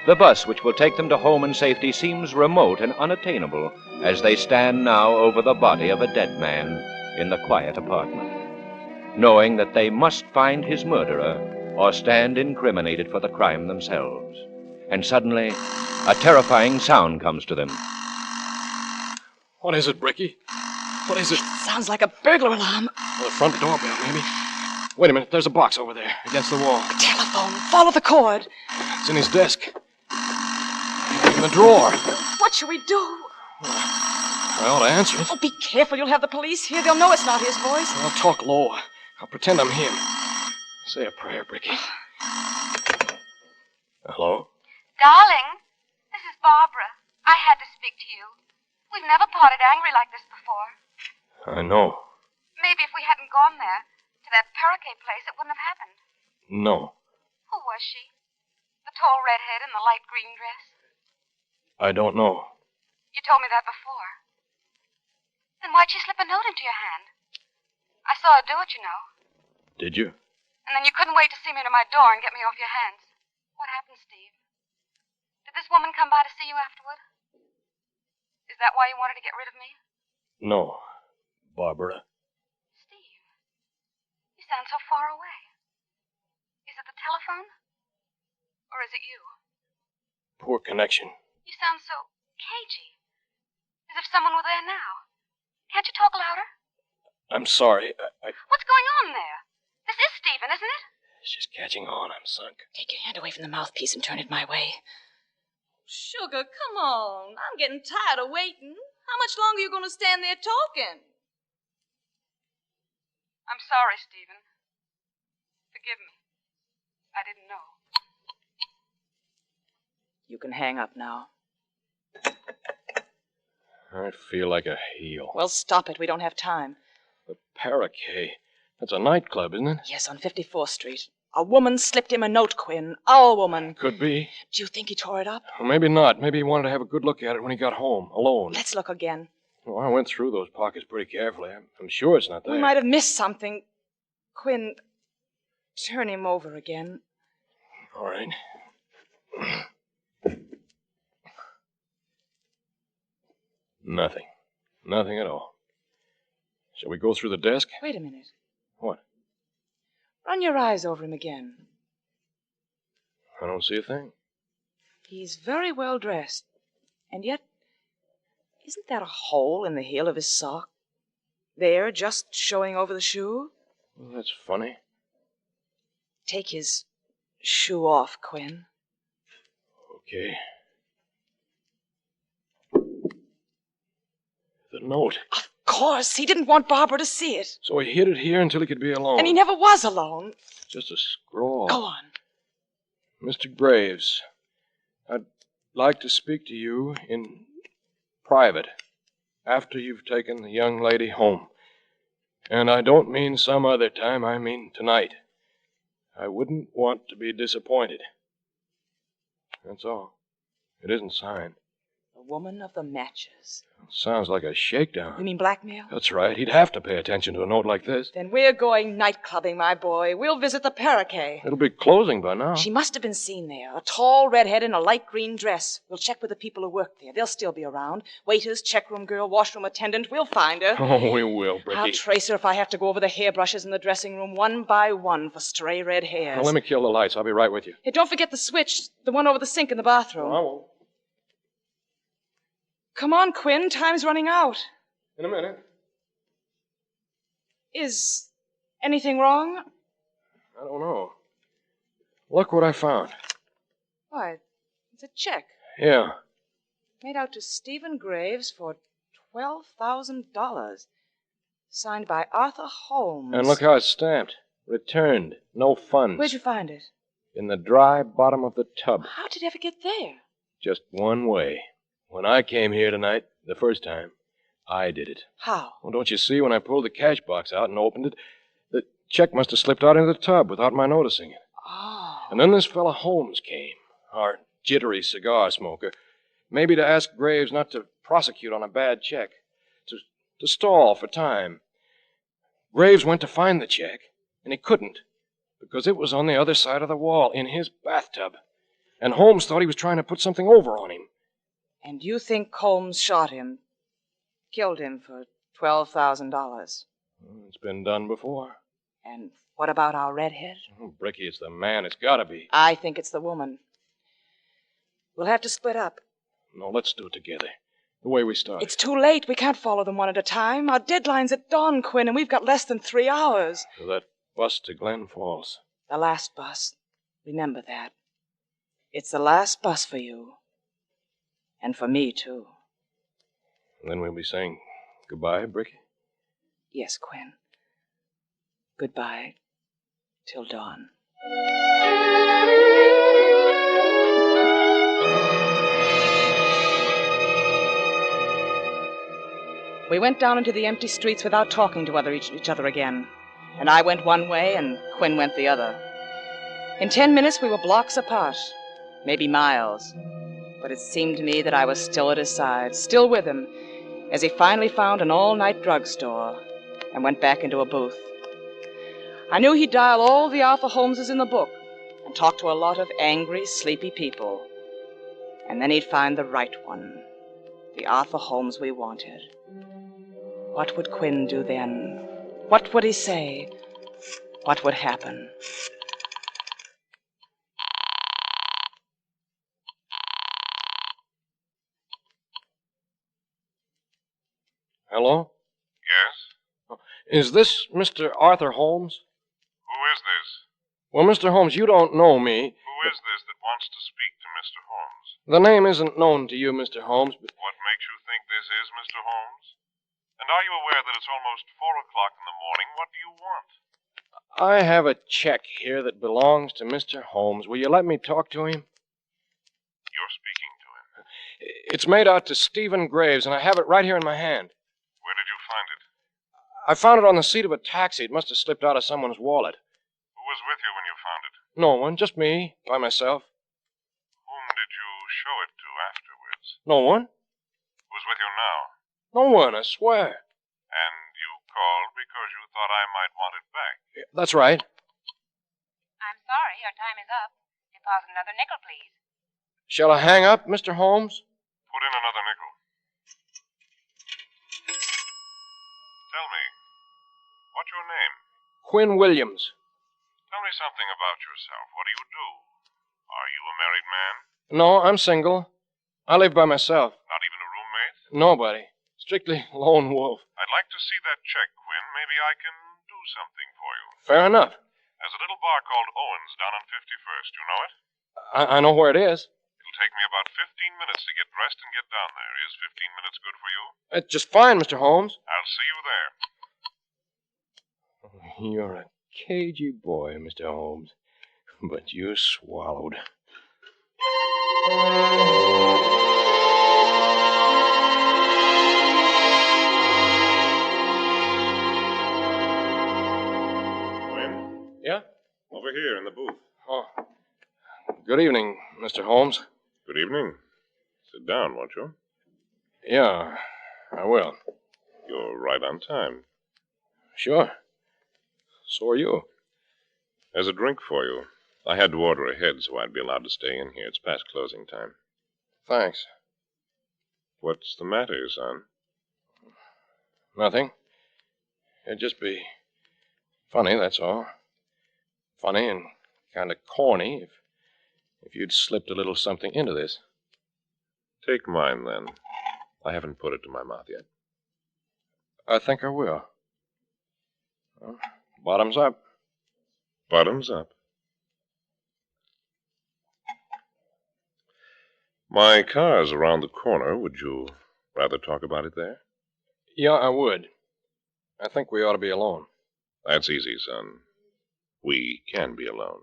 [SPEAKER 2] The bus which will take them to home in safety seems remote and unattainable as they stand now over the body of a dead man in the quiet apartment, knowing that they must find his murderer or stand incriminated for the crime themselves. And suddenly, a terrifying sound comes to them.
[SPEAKER 4] What is it, Bricky? What is it?
[SPEAKER 3] Sounds like a burglar alarm.
[SPEAKER 4] The front doorbell, maybe. Wait a minute, there's a box over there, against the wall.
[SPEAKER 3] A telephone. Follow the cord.
[SPEAKER 4] It's in his desk. In the drawer.
[SPEAKER 3] What should we do?
[SPEAKER 4] I ought to answer it.
[SPEAKER 3] Oh, be careful. You'll have the police here. They'll know it's not his voice.
[SPEAKER 4] I'll talk low. I'll pretend I'm him. Say a prayer, Bricky. Hello?
[SPEAKER 7] Darling, this is Barbara. I had to speak to you. We've never parted angry like this before.
[SPEAKER 4] I know.
[SPEAKER 7] Maybe if we hadn't gone there, to that parakeet place, it wouldn't have happened.
[SPEAKER 4] No.
[SPEAKER 7] Who was she? The tall redhead in the light green dress?
[SPEAKER 4] I don't know.
[SPEAKER 7] You told me that before. Then why'd she slip a note into your hand? I saw her do it, you know.
[SPEAKER 4] Did you?
[SPEAKER 7] And then you couldn't wait to see me to my door and get me off your hands. What happened, Steve? Did this woman come by to see you afterward? Is that why you wanted to get rid of me?
[SPEAKER 4] No, Barbara.
[SPEAKER 7] Steve, you sound so far away. Is it the telephone? Or is it you?
[SPEAKER 4] Poor connection.
[SPEAKER 7] You sound so cagey. As if someone were there now. Can't you talk louder?
[SPEAKER 4] I'm sorry.
[SPEAKER 7] What's going on there? This is Stephen, isn't it?
[SPEAKER 4] She's catching on. I'm sunk.
[SPEAKER 3] Take your hand away from the mouthpiece and turn it my way.
[SPEAKER 8] Sugar, come on. I'm getting tired of waiting. How much longer are you going to stand there talking?
[SPEAKER 7] I'm sorry, Stephen. Forgive me. I didn't know.
[SPEAKER 3] You can hang up now.
[SPEAKER 4] I feel like a heel.
[SPEAKER 3] Well, stop it. We don't have time.
[SPEAKER 4] The Paraquet. That's a nightclub, isn't it?
[SPEAKER 3] Yes, on 54th Street. A woman slipped him a note, Quinn. Our woman.
[SPEAKER 4] Could be.
[SPEAKER 3] Do you think he tore it up?
[SPEAKER 4] Well, maybe not. Maybe he wanted to have a good look at it when he got home, alone.
[SPEAKER 3] Let's look again.
[SPEAKER 4] Well, I went through those pockets pretty carefully. I'm sure it's not there.
[SPEAKER 3] We might have missed something. Quinn, turn him over again.
[SPEAKER 4] All right. Nothing. Nothing at all. Shall we go through the desk?
[SPEAKER 3] Wait a minute.
[SPEAKER 4] What?
[SPEAKER 3] Run your eyes over him again.
[SPEAKER 4] I don't see a thing.
[SPEAKER 3] He's very well dressed. And yet, isn't that a hole in the heel of his sock? There, just showing over the shoe?
[SPEAKER 4] Well, that's funny.
[SPEAKER 3] Take his shoe off, Quinn.
[SPEAKER 4] Okay. The note.
[SPEAKER 3] Of course, he didn't want Barbara to see it.
[SPEAKER 4] So he hid it here until he could be alone.
[SPEAKER 3] And he never was alone.
[SPEAKER 4] Just a scrawl.
[SPEAKER 3] Go on.
[SPEAKER 4] Mr. Graves, I'd like to speak to you in private after you've taken the young lady home. And I don't mean some other time, I mean tonight. I wouldn't want to be disappointed. That's all. It isn't signed.
[SPEAKER 3] The woman of the matches.
[SPEAKER 4] Sounds like a shakedown.
[SPEAKER 3] You mean blackmail?
[SPEAKER 4] That's right. He'd have to pay attention to a note like this.
[SPEAKER 3] Then we're going night clubbing, my boy. We'll visit the Paraquet.
[SPEAKER 4] It'll be closing by now.
[SPEAKER 3] She must have been seen there. A tall redhead in a light green dress. We'll check with the people who work there. They'll still be around. Waiters, checkroom girl, washroom attendant. We'll find her.
[SPEAKER 4] Oh, we will, Bricky.
[SPEAKER 3] I'll trace her if I have to go over the hairbrushes in the dressing room one by one for stray red hairs.
[SPEAKER 4] Well, let me kill the lights. I'll be right with you.
[SPEAKER 3] Hey, don't forget the switch, the one over the sink in the bathroom.
[SPEAKER 4] Oh, I won't.
[SPEAKER 3] Come on, Quinn. Time's running out.
[SPEAKER 4] In a minute.
[SPEAKER 3] Is anything wrong?
[SPEAKER 4] I don't know. Look what I found.
[SPEAKER 3] Why, it's a check.
[SPEAKER 4] Yeah.
[SPEAKER 3] Made out to Stephen Graves for $12,000. Signed by Arthur Holmes.
[SPEAKER 4] And look how it's stamped. Returned. No funds.
[SPEAKER 3] Where'd you find it?
[SPEAKER 4] In the dry bottom of the tub.
[SPEAKER 3] How did it ever get there?
[SPEAKER 4] Just one way. When I came here tonight, the first time, I did it.
[SPEAKER 3] How?
[SPEAKER 4] Well, don't you see, when I pulled the cash box out and opened it, the check must have slipped out into the tub without my noticing it.
[SPEAKER 3] Oh.
[SPEAKER 4] And then this fella Holmes came, our jittery cigar smoker, maybe to ask Graves not to prosecute on a bad check, to stall for time. Graves went to find the check, and he couldn't, because it was on the other side of the wall, in his bathtub. And Holmes thought he was trying to put something over on him.
[SPEAKER 3] And you think Holmes shot him, killed him for $12,000?
[SPEAKER 4] It's been done before.
[SPEAKER 3] And what about our redhead?
[SPEAKER 4] Oh, Bricky, it's the man. It's got to be.
[SPEAKER 3] I think it's the woman. We'll have to split up.
[SPEAKER 4] No, let's do it together. The way we started.
[SPEAKER 3] It's too late. We can't follow them one at a time. Our deadline's at dawn, Quinn, and we've got less than 3 hours.
[SPEAKER 4] So that bus to Glen Falls.
[SPEAKER 3] The last bus. Remember that. It's the last bus for you. And for me, too.
[SPEAKER 4] And then we'll be saying goodbye, Bricky?
[SPEAKER 3] Yes, Quinn. Goodbye. Till dawn. We went down into the empty streets without talking to each other again. And I went one way, and Quinn went the other. In 10 minutes, we were blocks apart. Maybe miles. But it seemed to me that I was still at his side, still with him, as he finally found an all-night drugstore and went back into a booth. I knew he'd dial all the Arthur Holmeses in the book and talk to a lot of angry, sleepy people. And then he'd find the right one, the Arthur Holmes we wanted. What would Quinn do then? What would he say? What would happen?
[SPEAKER 4] Hello?
[SPEAKER 9] Yes?
[SPEAKER 4] Is this Mr. Arthur Holmes?
[SPEAKER 9] Who is this?
[SPEAKER 4] Well, Mr. Holmes, you don't know me.
[SPEAKER 9] Who is this that wants to speak to Mr. Holmes?
[SPEAKER 4] The name isn't known to you, Mr. Holmes, but...
[SPEAKER 9] What makes you think this is Mr. Holmes? And are you aware that it's almost 4 o'clock in the morning? What do you want?
[SPEAKER 4] I have a check here that belongs to Mr. Holmes. Will you let me talk to him?
[SPEAKER 9] You're speaking to him.
[SPEAKER 4] It's made out to Stephen Graves, and I have it right here in my hand.
[SPEAKER 9] Where did you find it?
[SPEAKER 4] I found it on the seat of a taxi. It must have slipped out of someone's wallet.
[SPEAKER 9] Who was with you when you found it?
[SPEAKER 4] No one, just me, by myself.
[SPEAKER 9] Whom did you show it to afterwards?
[SPEAKER 4] No one?
[SPEAKER 9] Who's with you now?
[SPEAKER 4] No one, I swear.
[SPEAKER 9] And you called because you thought I might want it back.
[SPEAKER 4] That's right.
[SPEAKER 7] I'm sorry, your time is up. Deposit another nickel, please.
[SPEAKER 4] Shall I hang up, Mr. Holmes?
[SPEAKER 9] Put in another nickel. Tell me, what's your name?
[SPEAKER 4] Quinn Williams.
[SPEAKER 9] Tell me something about yourself. What do you do? Are you a married man?
[SPEAKER 4] No, I'm single. I live by myself.
[SPEAKER 9] Not even a roommate?
[SPEAKER 4] Nobody. Strictly lone wolf.
[SPEAKER 9] I'd like to see that check, Quinn. Maybe I can do something for you.
[SPEAKER 4] Fair enough.
[SPEAKER 9] There's a little bar called Owen's down on 51st. You know it?
[SPEAKER 4] I know where it is.
[SPEAKER 9] It'll take me about 15 minutes to get dressed and get down there. Is 15 minutes good for you?
[SPEAKER 4] It's just fine, Mr. Holmes.
[SPEAKER 9] I'll see you there.
[SPEAKER 4] You're a cagey boy, Mr. Holmes. But you swallowed.
[SPEAKER 9] Quinn?
[SPEAKER 4] Yeah?
[SPEAKER 9] Over here in the booth.
[SPEAKER 4] Oh. Good evening, Mr. Holmes.
[SPEAKER 9] Good evening. Sit down, won't you?
[SPEAKER 4] Yeah, I will.
[SPEAKER 9] You're right on time.
[SPEAKER 4] Sure. So are you.
[SPEAKER 9] There's a drink for you. I had to order ahead so I'd be allowed to stay in here. It's past closing time.
[SPEAKER 4] Thanks.
[SPEAKER 9] What's the matter, son?
[SPEAKER 4] Nothing. It'd just be funny, that's all. Funny and kind of corny if you'd slipped a little something into this.
[SPEAKER 9] Take mine, then. I haven't put it to my mouth yet.
[SPEAKER 4] I think I will. Well, bottoms up.
[SPEAKER 9] Bottoms up. My car's around the corner. Would you rather talk about it there?
[SPEAKER 4] Yeah, I would. I think we ought to be alone.
[SPEAKER 9] That's easy, son. We can be alone.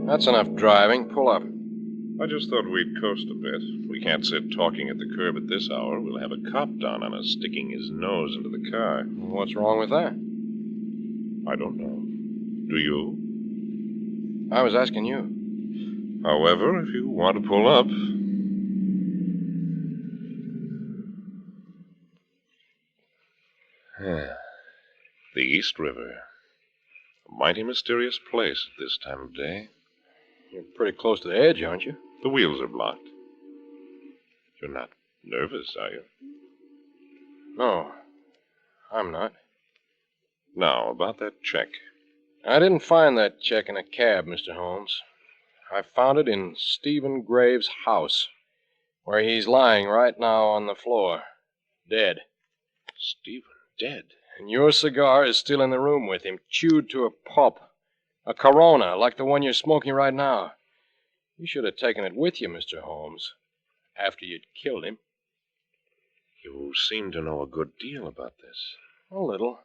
[SPEAKER 4] That's enough driving. Pull up.
[SPEAKER 9] I just thought we'd coast a bit. We can't sit talking at the curb at this hour. We'll have a cop down on us sticking his nose into the car.
[SPEAKER 4] What's wrong with that?
[SPEAKER 9] I don't know. Do you?
[SPEAKER 4] I was asking you.
[SPEAKER 9] However, if you want to pull up. The East River. A mighty mysterious place at this time of day.
[SPEAKER 4] You're pretty close to the edge, aren't you?
[SPEAKER 9] The wheels are blocked. You're not nervous, are you?
[SPEAKER 4] No, I'm not.
[SPEAKER 9] Now, about that check.
[SPEAKER 4] I didn't find that check in a cab, Mr. Holmes. I found it in Stephen Graves' house, where he's lying right now on the floor, dead.
[SPEAKER 9] Stephen dead?
[SPEAKER 4] And your cigar is still in the room with him, chewed to a pulp. A Corona, like the one you're smoking right now. You should have taken it with you, Mr. Holmes, after you'd killed him.
[SPEAKER 9] You seem to know a good deal about this.
[SPEAKER 4] A little.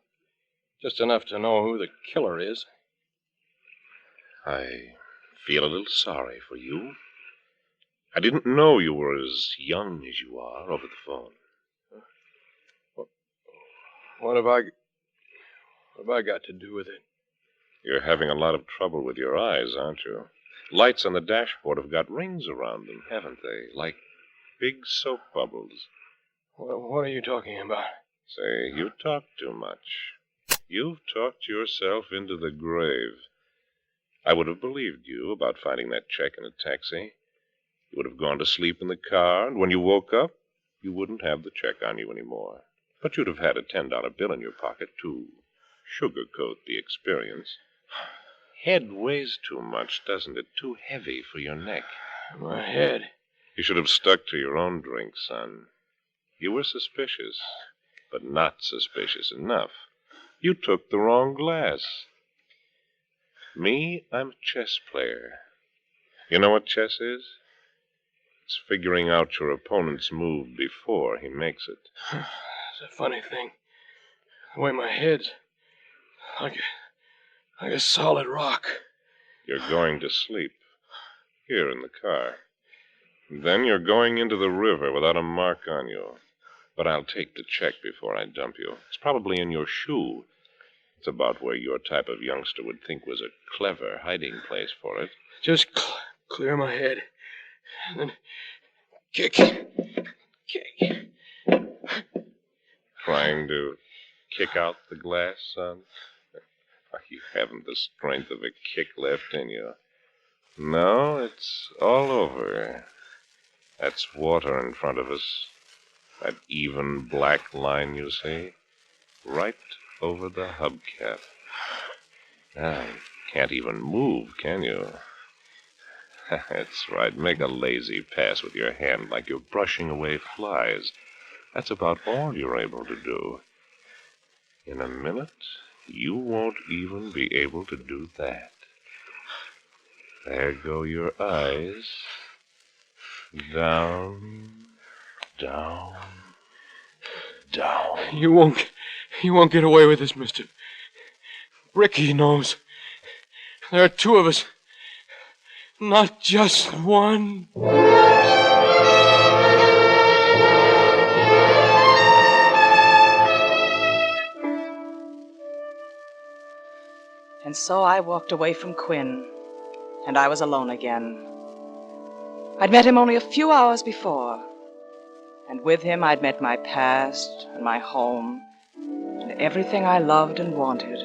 [SPEAKER 4] Just enough to know who the killer is.
[SPEAKER 9] I feel a little sorry for you. I didn't know you were as young as you are over the phone.
[SPEAKER 4] What have I got to do with it?
[SPEAKER 9] You're having a lot of trouble with your eyes, aren't you? Lights on the dashboard have got rings around them, haven't they? Like big soap bubbles.
[SPEAKER 4] What are you talking about?
[SPEAKER 9] Say, you talk too much. You've talked yourself into the grave. I would have believed you about finding that check in a taxi. You would have gone to sleep in the car, and when you woke up, you wouldn't have the check on you anymore. But you'd have had a $10 bill in your pocket to sugarcoat the experience. Head weighs too much, doesn't it? Too heavy for your neck.
[SPEAKER 4] My head.
[SPEAKER 9] You should have stuck to your own drink, son. You were suspicious, but not suspicious enough. You took the wrong glass. Me, I'm a chess player. You know what chess is? It's figuring out your opponent's move before he makes it.
[SPEAKER 4] It's a funny thing. The way my head's like a solid rock.
[SPEAKER 9] You're going to sleep. Here in the car. Then you're going into the river without a mark on you. But I'll take the check before I dump you. It's probably in your shoe. It's about where your type of youngster would think was a clever hiding place for it.
[SPEAKER 4] Just clear my head. And then kick.
[SPEAKER 9] Trying to kick out the glass, son? You haven't the strength of a kick left in you. No, it's all over. That's water in front of us. That even black line, you see? Right over the hubcap. Now, you can't even move, can you? That's right. Make a lazy pass with your hand like you're brushing away flies. That's about all you're able to do. In a minute, you won't even be able to do that. There go your eyes. Down, down, down.
[SPEAKER 4] You won't get away with this, mister. Ricky knows. There are two of us. Not just one.
[SPEAKER 3] And so I walked away from Quinn, and I was alone again. I'd met him only a few hours before, and with him I'd met my past and my home and everything I loved and wanted.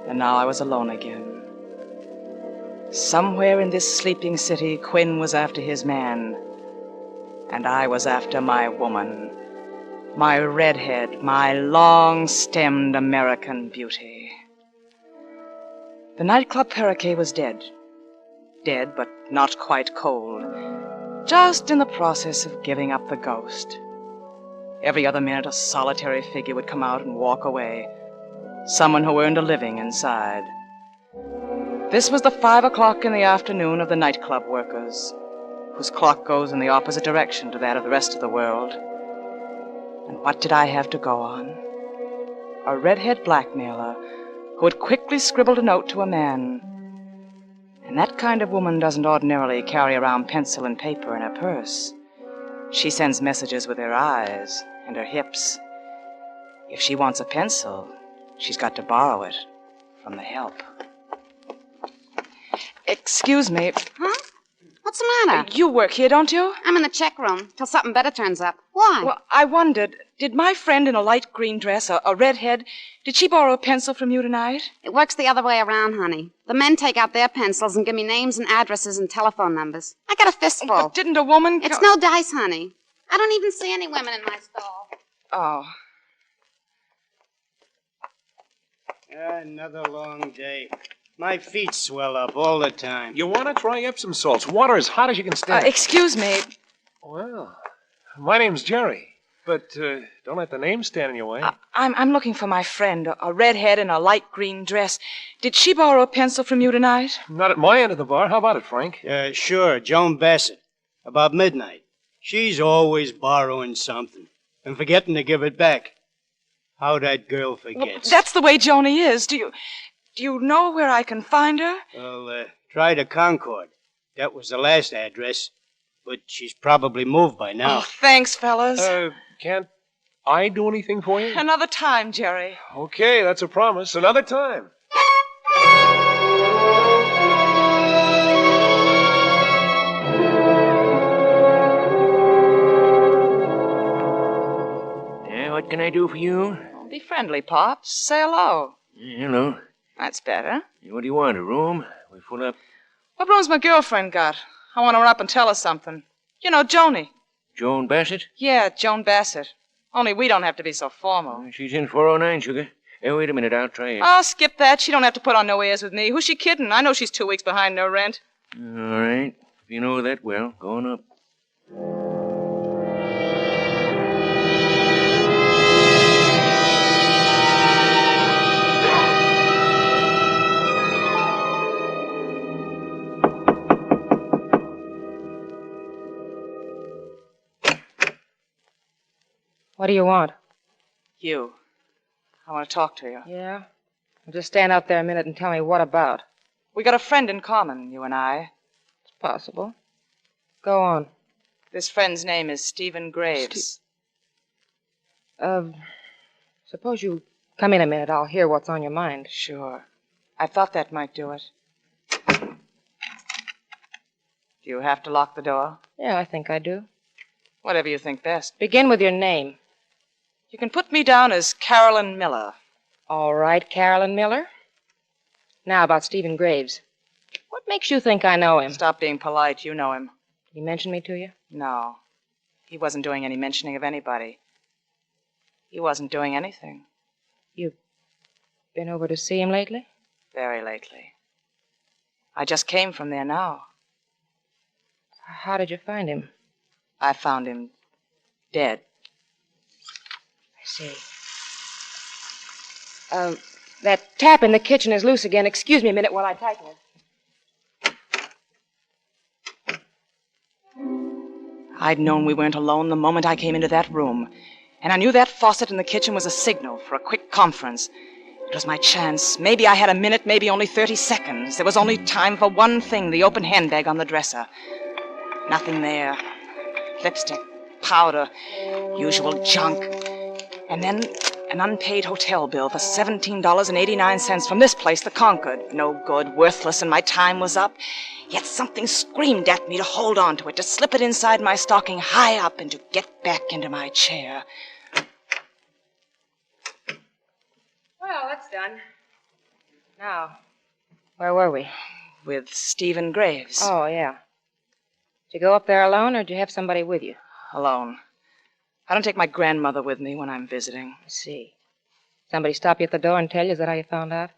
[SPEAKER 3] And now I was alone again. Somewhere in this sleeping city, Quinn was after his man, and I was after my woman, my redhead, my long-stemmed American beauty. The nightclub Parakeet was dead. Dead, but not quite cold. Just in the process of giving up the ghost. Every other minute, a solitary figure would come out and walk away. Someone who earned a living inside. This was the 5 o'clock in the afternoon of the nightclub workers, whose clock goes in the opposite direction to that of the rest of the world. And what did I have to go on? A redhead blackmailer who had quickly scribbled a note to a man. And that kind of woman doesn't ordinarily carry around pencil and paper in her purse. She sends messages with her eyes and her hips. If she wants a pencil, she's got to borrow it from the help. Excuse me.
[SPEAKER 10] Huh? What's the matter?
[SPEAKER 3] You work here, don't you?
[SPEAKER 10] I'm in the check room till something better turns up. Why?
[SPEAKER 3] Well, I wondered, did my friend in a light green dress, a redhead, did she borrow a pencil from you tonight?
[SPEAKER 10] It works the other way around, honey. The men take out their pencils and give me names and addresses and telephone numbers. I got a fistful.
[SPEAKER 3] But didn't a woman...
[SPEAKER 10] It's no dice, honey. I don't even see any women in my stall.
[SPEAKER 3] Oh.
[SPEAKER 5] Another long day. My feet swell up all the time.
[SPEAKER 11] You want to try Epsom salts? Water as hot as you can stand.
[SPEAKER 3] Excuse me.
[SPEAKER 11] Well, my name's Jerry, but don't let the name stand in your way.
[SPEAKER 3] I'm looking for my friend, a redhead in a light green dress. Did she borrow a pencil from you tonight?
[SPEAKER 11] Not at my end of the bar. How about it, Frank?
[SPEAKER 5] Sure, Joan Bassett. About midnight. She's always borrowing something and forgetting to give it back. How that girl forgets.
[SPEAKER 3] Well, that's the way Joni is. Do you know where I can find her?
[SPEAKER 5] Well, try the Concord. That was the last address. But she's probably moved by now.
[SPEAKER 3] Oh, thanks, fellas.
[SPEAKER 11] Can't I do anything for you?
[SPEAKER 3] Another time, Jerry.
[SPEAKER 11] Okay, that's a promise. Another time.
[SPEAKER 12] What can I do for you?
[SPEAKER 3] Be friendly, Pops. Say hello.
[SPEAKER 12] Hello.
[SPEAKER 3] That's better.
[SPEAKER 12] What do you want, a room? We full up?
[SPEAKER 3] What room's my girlfriend got? I want her up and tell her something. You know, Joni.
[SPEAKER 12] Joan Bassett?
[SPEAKER 3] Yeah, Joan Bassett. Only we don't have to be so formal.
[SPEAKER 12] She's in 409, sugar. Hey, wait a minute, I'll try it.
[SPEAKER 3] Oh, skip that. She don't have to put on no airs with me. Who's she kidding? I know she's 2 weeks behind no rent.
[SPEAKER 12] All right. If you know that well, go on up.
[SPEAKER 13] What do you want?
[SPEAKER 3] You. I want to talk to you.
[SPEAKER 13] Yeah? Well, just stand out there a minute and tell me what about.
[SPEAKER 3] We got a friend in common, you and I.
[SPEAKER 13] It's possible. Go on.
[SPEAKER 3] This friend's name is Stephen Graves.
[SPEAKER 13] Suppose you come in a minute. I'll hear what's on your mind.
[SPEAKER 3] Sure. I thought that might do it. Do you have to lock the door?
[SPEAKER 13] Yeah, I think I do.
[SPEAKER 3] Whatever you think best.
[SPEAKER 13] Begin with your name.
[SPEAKER 3] You can put me down as Carolyn Miller.
[SPEAKER 13] All right, Carolyn Miller. Now about Stephen Graves. What makes you think I know him?
[SPEAKER 3] Stop being polite. You know him.
[SPEAKER 13] Did he mention me to you?
[SPEAKER 3] No. He wasn't doing any mentioning of anybody. He wasn't doing anything.
[SPEAKER 13] You've been over to see him lately?
[SPEAKER 3] Very lately. I just came from there now.
[SPEAKER 13] How did you find him?
[SPEAKER 3] I found him dead.
[SPEAKER 13] I see. That tap in the kitchen is loose again. Excuse me a minute while I tighten it.
[SPEAKER 3] I'd known we weren't alone the moment I came into that room. And I knew that faucet in the kitchen was a signal for a quick conference. It was my chance. Maybe I had a minute, maybe only 30 seconds. There was only time for one thing, the open handbag on the dresser. Nothing there. Lipstick, powder, usual junk. And then an unpaid hotel bill for $17.89 from this place, the Concord. No good, worthless, and my time was up. Yet something screamed at me to hold on to it, to slip it inside my stocking high up and to get back into my chair.
[SPEAKER 13] Well, that's done. Now, where were we?
[SPEAKER 3] With Stephen Graves.
[SPEAKER 13] Oh, yeah. Did you go up there alone, or did you have somebody with you?
[SPEAKER 3] Alone. I don't take my grandmother with me when I'm visiting.
[SPEAKER 13] I see. Somebody stop you at the door and tell you? Is that how you found out?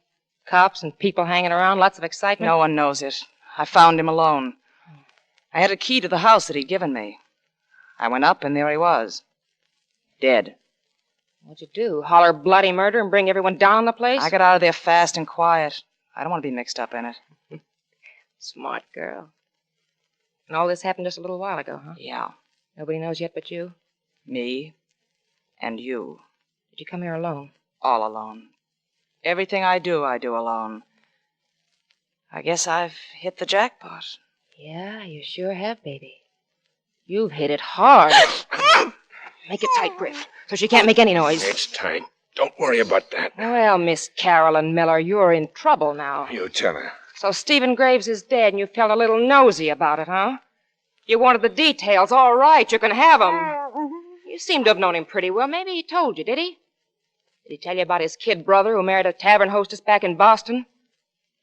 [SPEAKER 13] Cops and people hanging around, lots of excitement?
[SPEAKER 3] No one knows it. I found him alone. I had a key to the house that he'd given me. I went up, and there he was. Dead.
[SPEAKER 13] What'd you do? Holler bloody murder and bring everyone down on the place?
[SPEAKER 3] I got out of there fast and quiet. I don't want to be mixed up in it.
[SPEAKER 13] Smart girl. And all this happened just a little while ago, huh?
[SPEAKER 3] Yeah.
[SPEAKER 13] Nobody knows yet but you?
[SPEAKER 3] Me and you.
[SPEAKER 13] Did you come here alone?
[SPEAKER 3] All alone. Everything I do alone. I guess I've hit the jackpot.
[SPEAKER 13] Yeah, you sure have, baby. You've hit it hard. Make it tight, Griff, so she can't make any noise.
[SPEAKER 4] It's tight. Don't worry about that.
[SPEAKER 13] Well, Miss Carolyn Miller, you're in trouble now.
[SPEAKER 4] You tell her.
[SPEAKER 13] So Stephen Graves is dead, and you felt a little nosy about it, huh? You wanted the details. All right, you can have them. You seem to have known him pretty well. Maybe he told you, did he? Did he tell you about his kid brother who married a tavern hostess back in Boston?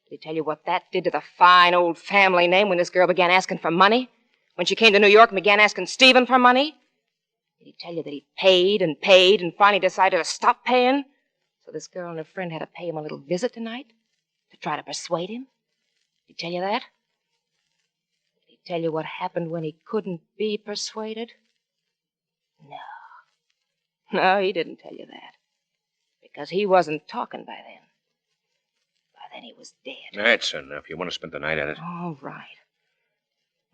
[SPEAKER 13] Did he tell you what that did to the fine old family name when this girl began asking for money? When she came to New York and began asking Stephen for money? Did he tell you that he paid and finally decided to stop paying? So this girl and her friend had to pay him a little visit tonight to try to persuade him? Did he tell you that? Did he tell you what happened when he couldn't be persuaded? No, he didn't tell you that. Because he wasn't talking by then. By then he was dead.
[SPEAKER 2] That's enough. You want to spend the night at it?
[SPEAKER 13] All right.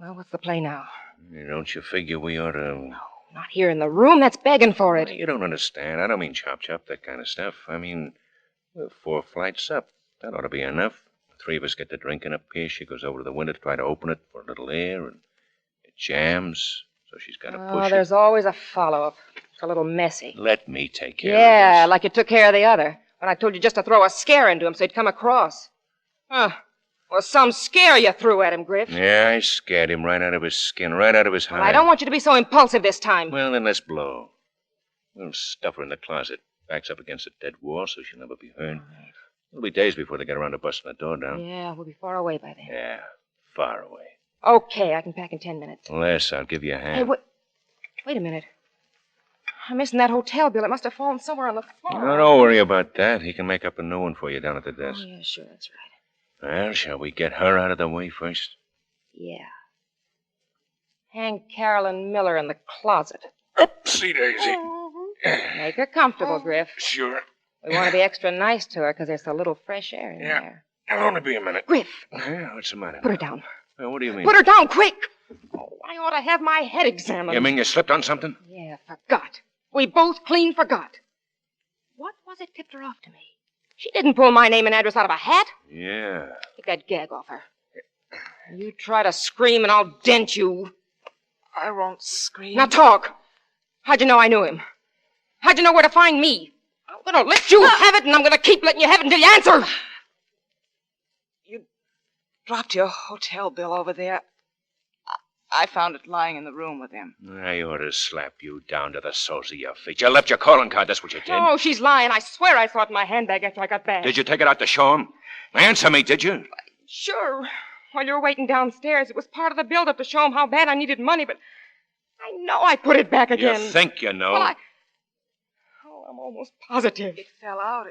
[SPEAKER 13] Well, what's the play now?
[SPEAKER 2] Don't you figure we ought to...
[SPEAKER 13] No, not here in the room. That's begging for it.
[SPEAKER 2] You don't understand. I don't mean chop, that kind of stuff. I mean, 4 flights up. That ought to be enough. The 3 of us get to drinking up here. She goes over to the window to try to open it for a little air, and it jams, so she's got to push it.
[SPEAKER 13] There's always a follow-up. It's a little messy.
[SPEAKER 2] Let me take care of
[SPEAKER 13] Yeah,
[SPEAKER 2] this.
[SPEAKER 13] like you took care of the other. When I told you just to throw a scare into him so he'd come across. Huh. Well, some scare you threw at him, Griff.
[SPEAKER 2] Yeah, I scared him right out of his skin, right out of his hide.
[SPEAKER 13] Well, I don't want you to be so impulsive this time.
[SPEAKER 2] Well, then let's blow. We'll stuff her in the closet. Backs up against a dead wall so she'll never be heard.
[SPEAKER 13] Right.
[SPEAKER 2] It'll be days before they get around to busting the door down.
[SPEAKER 13] Yeah, we'll be far away by then.
[SPEAKER 2] Yeah, far away.
[SPEAKER 13] Okay, I can pack in 10 minutes.
[SPEAKER 2] Les, I'll give you a hand.
[SPEAKER 13] Hey, wait a minute. I'm missing that hotel bill. It must have fallen somewhere on the floor.
[SPEAKER 2] No, don't worry about that. He can make up a new one for you down at the desk.
[SPEAKER 13] Oh, yeah, sure, that's right.
[SPEAKER 2] Well, shall we get her out of the way first?
[SPEAKER 13] Yeah. Hang Carolyn Miller in the closet.
[SPEAKER 4] Oopsie daisy.
[SPEAKER 13] Make her comfortable, Griff.
[SPEAKER 4] Sure.
[SPEAKER 13] We want to be extra nice to her because there's a little fresh air in there.
[SPEAKER 4] It'll only be a minute.
[SPEAKER 13] Griff,
[SPEAKER 2] Yeah, what's the matter?
[SPEAKER 13] put her down.
[SPEAKER 2] Well, what do you mean?
[SPEAKER 13] Put her down, quick! Oh, I ought to have my head examined.
[SPEAKER 2] You mean you slipped on something?
[SPEAKER 13] Yeah, forgot. We both clean forgot. What was it tipped her off to me? She didn't pull my name and address out of a hat.
[SPEAKER 12] Yeah.
[SPEAKER 13] Take that gag off her. You try to scream and I'll dent you.
[SPEAKER 3] I won't scream.
[SPEAKER 13] Now talk. How'd you know I knew him? How'd you know where to find me? I'm gonna let you have it, and I'm gonna keep letting you have it until you answer.
[SPEAKER 3] You dropped your hotel bill over there. I found it lying in the room with him.
[SPEAKER 12] I ought to slap you down to the soles of your feet. You left your calling card, that's what you did.
[SPEAKER 13] Oh, she's lying. I swear I saw it in my handbag after I got back.
[SPEAKER 12] Did you take it out to show him? Answer me, did you?
[SPEAKER 13] Sure. While you were waiting downstairs, it was part of the build-up to show him how bad I needed money, but I know I put it back again.
[SPEAKER 12] You think you know?
[SPEAKER 13] Well, I'm almost positive.
[SPEAKER 3] It fell out.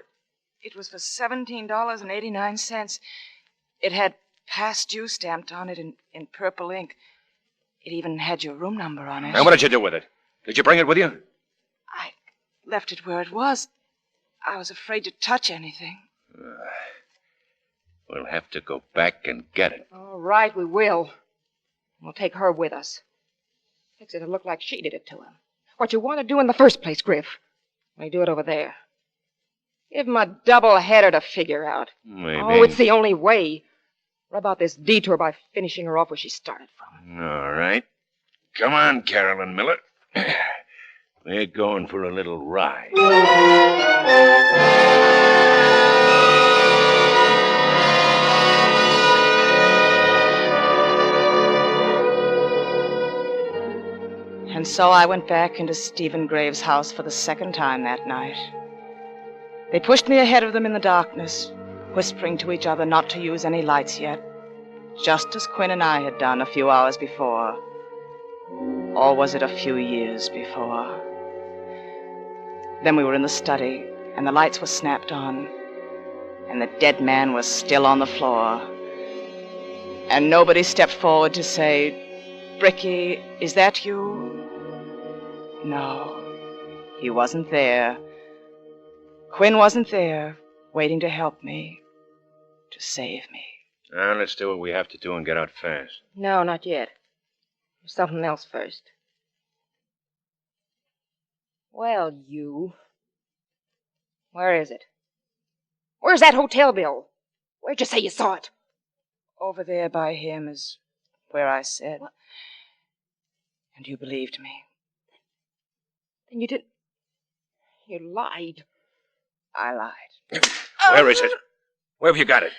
[SPEAKER 3] It was for $17.89. It had past due stamped on it in purple ink. It even had your room number on it.
[SPEAKER 12] And what did you do with it? Did you bring it with you?
[SPEAKER 3] I left it where it was. I was afraid to touch anything.
[SPEAKER 12] We'll have to go back and get it.
[SPEAKER 13] All right, we will. We'll take her with us. Fix it to look like she did it to him. What you want to do in the first place, Griff. We do it over there. Give him a double header to figure out.
[SPEAKER 12] Maybe.
[SPEAKER 13] Oh, it's the only way. Rub out this detour by finishing her off where she started from.
[SPEAKER 12] All right. Come on, Carolyn Miller. We're going for a little ride.
[SPEAKER 3] And so I went back into Stephen Graves' house for the second time that night. They pushed me ahead of them in the darkness, whispering to each other not to use any lights yet, just as Quinn and I had done a few hours before. Or was it a few years before? Then we were in the study, and the lights were snapped on, and the dead man was still on the floor. And nobody stepped forward to say, "Bricky, is that you?" No, he wasn't there. Quinn wasn't there, waiting to help me, to save me.
[SPEAKER 12] Now, let's do what we have to do and get out fast.
[SPEAKER 13] No, not yet. There's something else first. Well, you. Where is it? Where's that hotel bill? Where'd you say you saw it?
[SPEAKER 3] Over there by him is where I said. What? And you believed me.
[SPEAKER 13] Then you didn't. You lied.
[SPEAKER 3] I lied.
[SPEAKER 12] Where is it? Where have you got it?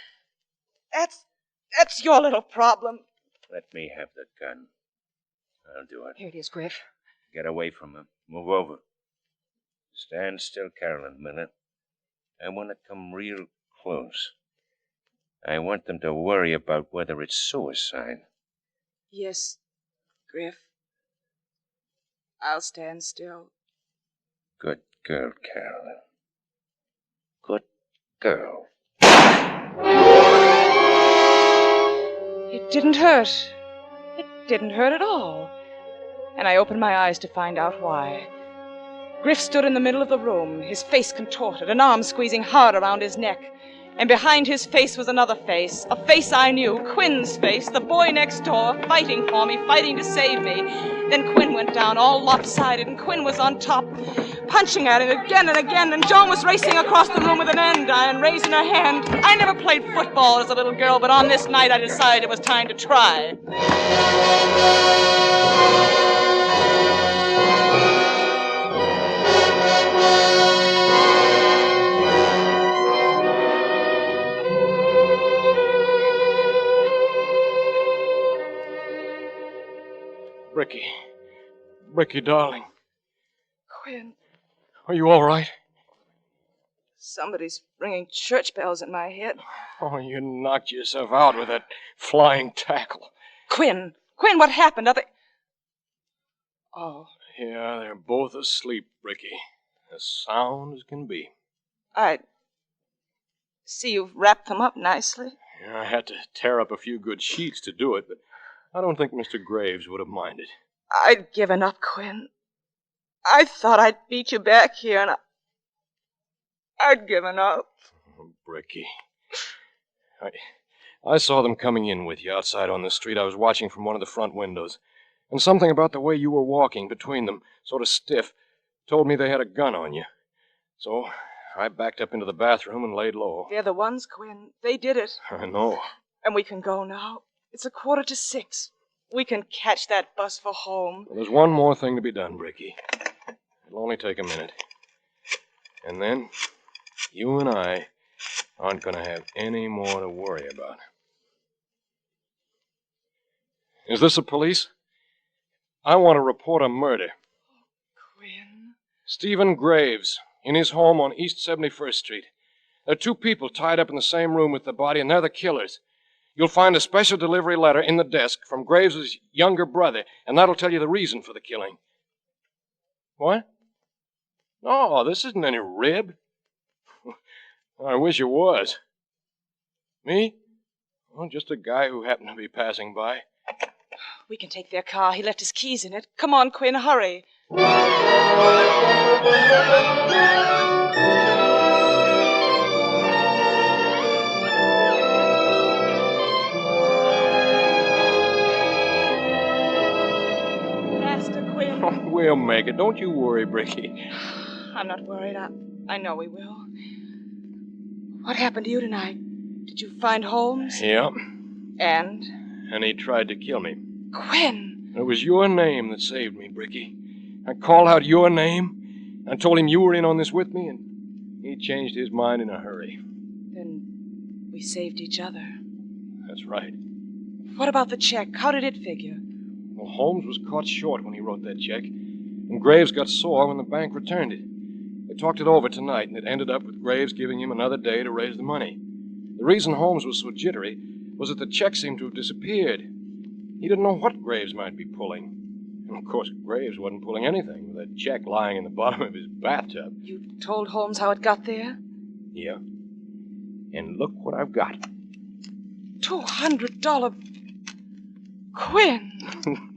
[SPEAKER 3] That's your little problem.
[SPEAKER 12] Let me have the gun. I'll do it.
[SPEAKER 13] Here it is, Griff.
[SPEAKER 12] Get away from him. Move over. Stand still, Carolyn Miller. I want to come real close. I want them to worry about whether it's suicide.
[SPEAKER 3] Yes, Griff. I'll stand still.
[SPEAKER 12] Good girl, Carolyn. Good girl.
[SPEAKER 3] It didn't hurt. It didn't hurt at all. And I opened my eyes to find out why. Griff stood in the middle of the room, his face contorted, an arm squeezing hard around his neck. And behind his face was another face, a face I knew, Quinn's face, the boy next door, fighting for me, fighting to save me. Then Quinn went down, all lopsided, and Quinn was on top, punching at him again and again, and Joan was racing across the room with an andiron, raising her hand. I never played football as a little girl, but on this night I decided it was time to try.
[SPEAKER 4] Bricky, darling.
[SPEAKER 3] Quinn,
[SPEAKER 4] Are you all right?
[SPEAKER 3] somebody's ringing church bells in my head.
[SPEAKER 4] Oh, you knocked yourself out with that flying tackle.
[SPEAKER 3] Quinn, what happened? Are they... Oh,
[SPEAKER 4] Yeah, they're both asleep, Bricky. As sound as can be.
[SPEAKER 3] I see you've wrapped them up nicely.
[SPEAKER 4] Yeah, I had to tear up a few good sheets to do it, but I don't think Mr. Graves would have minded.
[SPEAKER 3] I'd given up, Quinn. I thought I'd beat you back here, and I'd given up.
[SPEAKER 4] Oh, Bricky. I saw them coming in with you outside on the street. I was watching from one of the front windows. And something about the way you were walking between them, sort of stiff, told me they had a gun on you. So I backed up into the bathroom and laid low.
[SPEAKER 3] They're the ones, Quinn. They did it.
[SPEAKER 4] I know.
[SPEAKER 3] And we can go now. It's 5:45. We can catch that bus for home.
[SPEAKER 4] Well, there's one more thing to be done, Bricky. It'll only take a minute. And then you and I aren't going to have any more to worry about. Is this the police? I want to report a murder.
[SPEAKER 3] Quinn.
[SPEAKER 4] Stephen Graves, in his home on East 71st Street. There are two people tied up in the same room with the body, and they're the killers. You'll find a special delivery letter in the desk from Graves' younger brother, and that'll tell you the reason for the killing. What? No, this isn't any rib. I wish it was. Me? Well, just a guy who happened to be passing by.
[SPEAKER 3] We can take their car. He left his keys in it. Come on, Quinn, hurry. Faster, Quinn.
[SPEAKER 4] Oh, we'll make it. Don't you worry, Bricky.
[SPEAKER 3] I'm not worried. I know we will. What happened to you tonight? Did you find Holmes?
[SPEAKER 4] Yeah.
[SPEAKER 3] And?
[SPEAKER 4] And he tried to kill me.
[SPEAKER 3] Quinn!
[SPEAKER 4] It was your name that saved me, Bricky. I called out your name. I told him you were in on this with me, and he changed his mind in a hurry.
[SPEAKER 3] Then we saved each other.
[SPEAKER 4] That's right.
[SPEAKER 3] What about the check? How did it figure?
[SPEAKER 4] Well, Holmes was caught short when he wrote that check, and Graves got sore when the bank returned it. They talked it over tonight, and it ended up with Graves giving him another day to raise the money. The reason Holmes was so jittery was that the check seemed to have disappeared. He didn't know what Graves might be pulling. And of course, Graves wasn't pulling anything with that check lying in the bottom of his bathtub.
[SPEAKER 3] You told Holmes how it got there?
[SPEAKER 4] Yeah. And look what I've got.
[SPEAKER 3] $200. Quinn!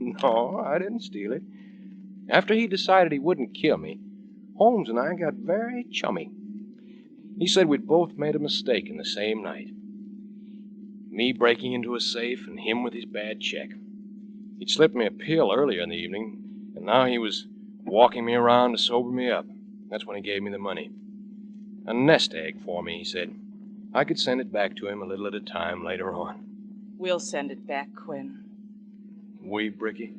[SPEAKER 4] No, I didn't steal it. After he decided he wouldn't kill me, Holmes and I got very chummy. He said we'd both made a mistake in the same night. Me breaking into a safe and him with his bad check. He'd slipped me a pill earlier in the evening, and now he was walking me around to sober me up. That's when he gave me the money. A nest egg for me, he said. I could send it back to him a little at a time later on.
[SPEAKER 3] We'll send it back, Quinn.
[SPEAKER 4] We, Bricky?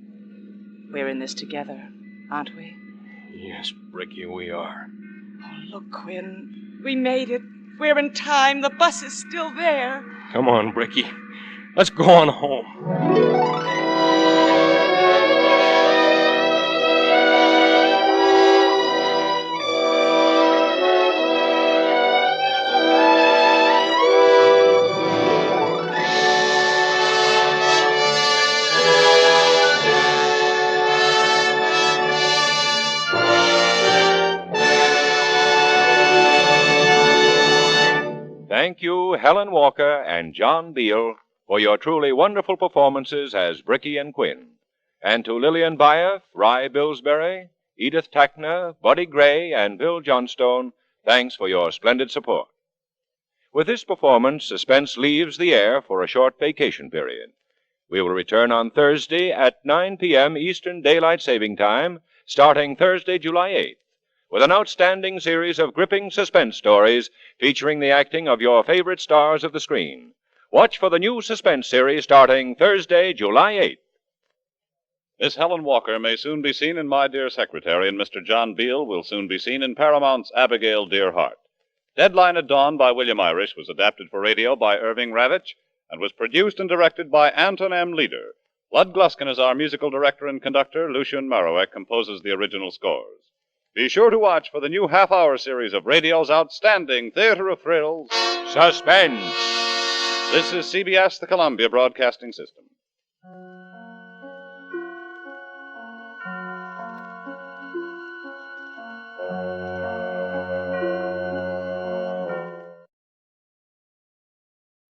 [SPEAKER 3] We're in this together, aren't we?
[SPEAKER 4] Yes, Bricky, we are.
[SPEAKER 3] Oh, look, Quinn. We made it. We're in time. The bus is still there.
[SPEAKER 4] Come on, Bricky. Let's go on home.
[SPEAKER 2] Thank you, Helen Walker and John Beale, for your truly wonderful performances as Bricky and Quinn. And to Lillian Byeth, Rye Billsbury, Edith Tackner, Buddy Gray, and Bill Johnstone, thanks for your splendid support. With this performance, Suspense leaves the air for a short vacation period. We will return on Thursday at 9 p.m. Eastern Daylight Saving Time, starting Thursday, July 8th. With an outstanding series of gripping suspense stories featuring the acting of your favorite stars of the screen. Watch for the new Suspense series starting Thursday, July 8th.
[SPEAKER 6] Miss Helen Walker may soon be seen in My Dear Secretary, and Mr. John Beale will soon be seen in Paramount's Abigail, Dear Heart. Deadline at Dawn by William Irish was adapted for radio by Irving Ravitch and was produced and directed by Anton M. Leader. Lud Gluskin is our musical director and conductor. Lucien Marowek composes the original scores. Be sure to watch for the new half-hour series of radio's outstanding theater of thrills,
[SPEAKER 2] Suspense.
[SPEAKER 6] This is CBS, the Columbia Broadcasting System.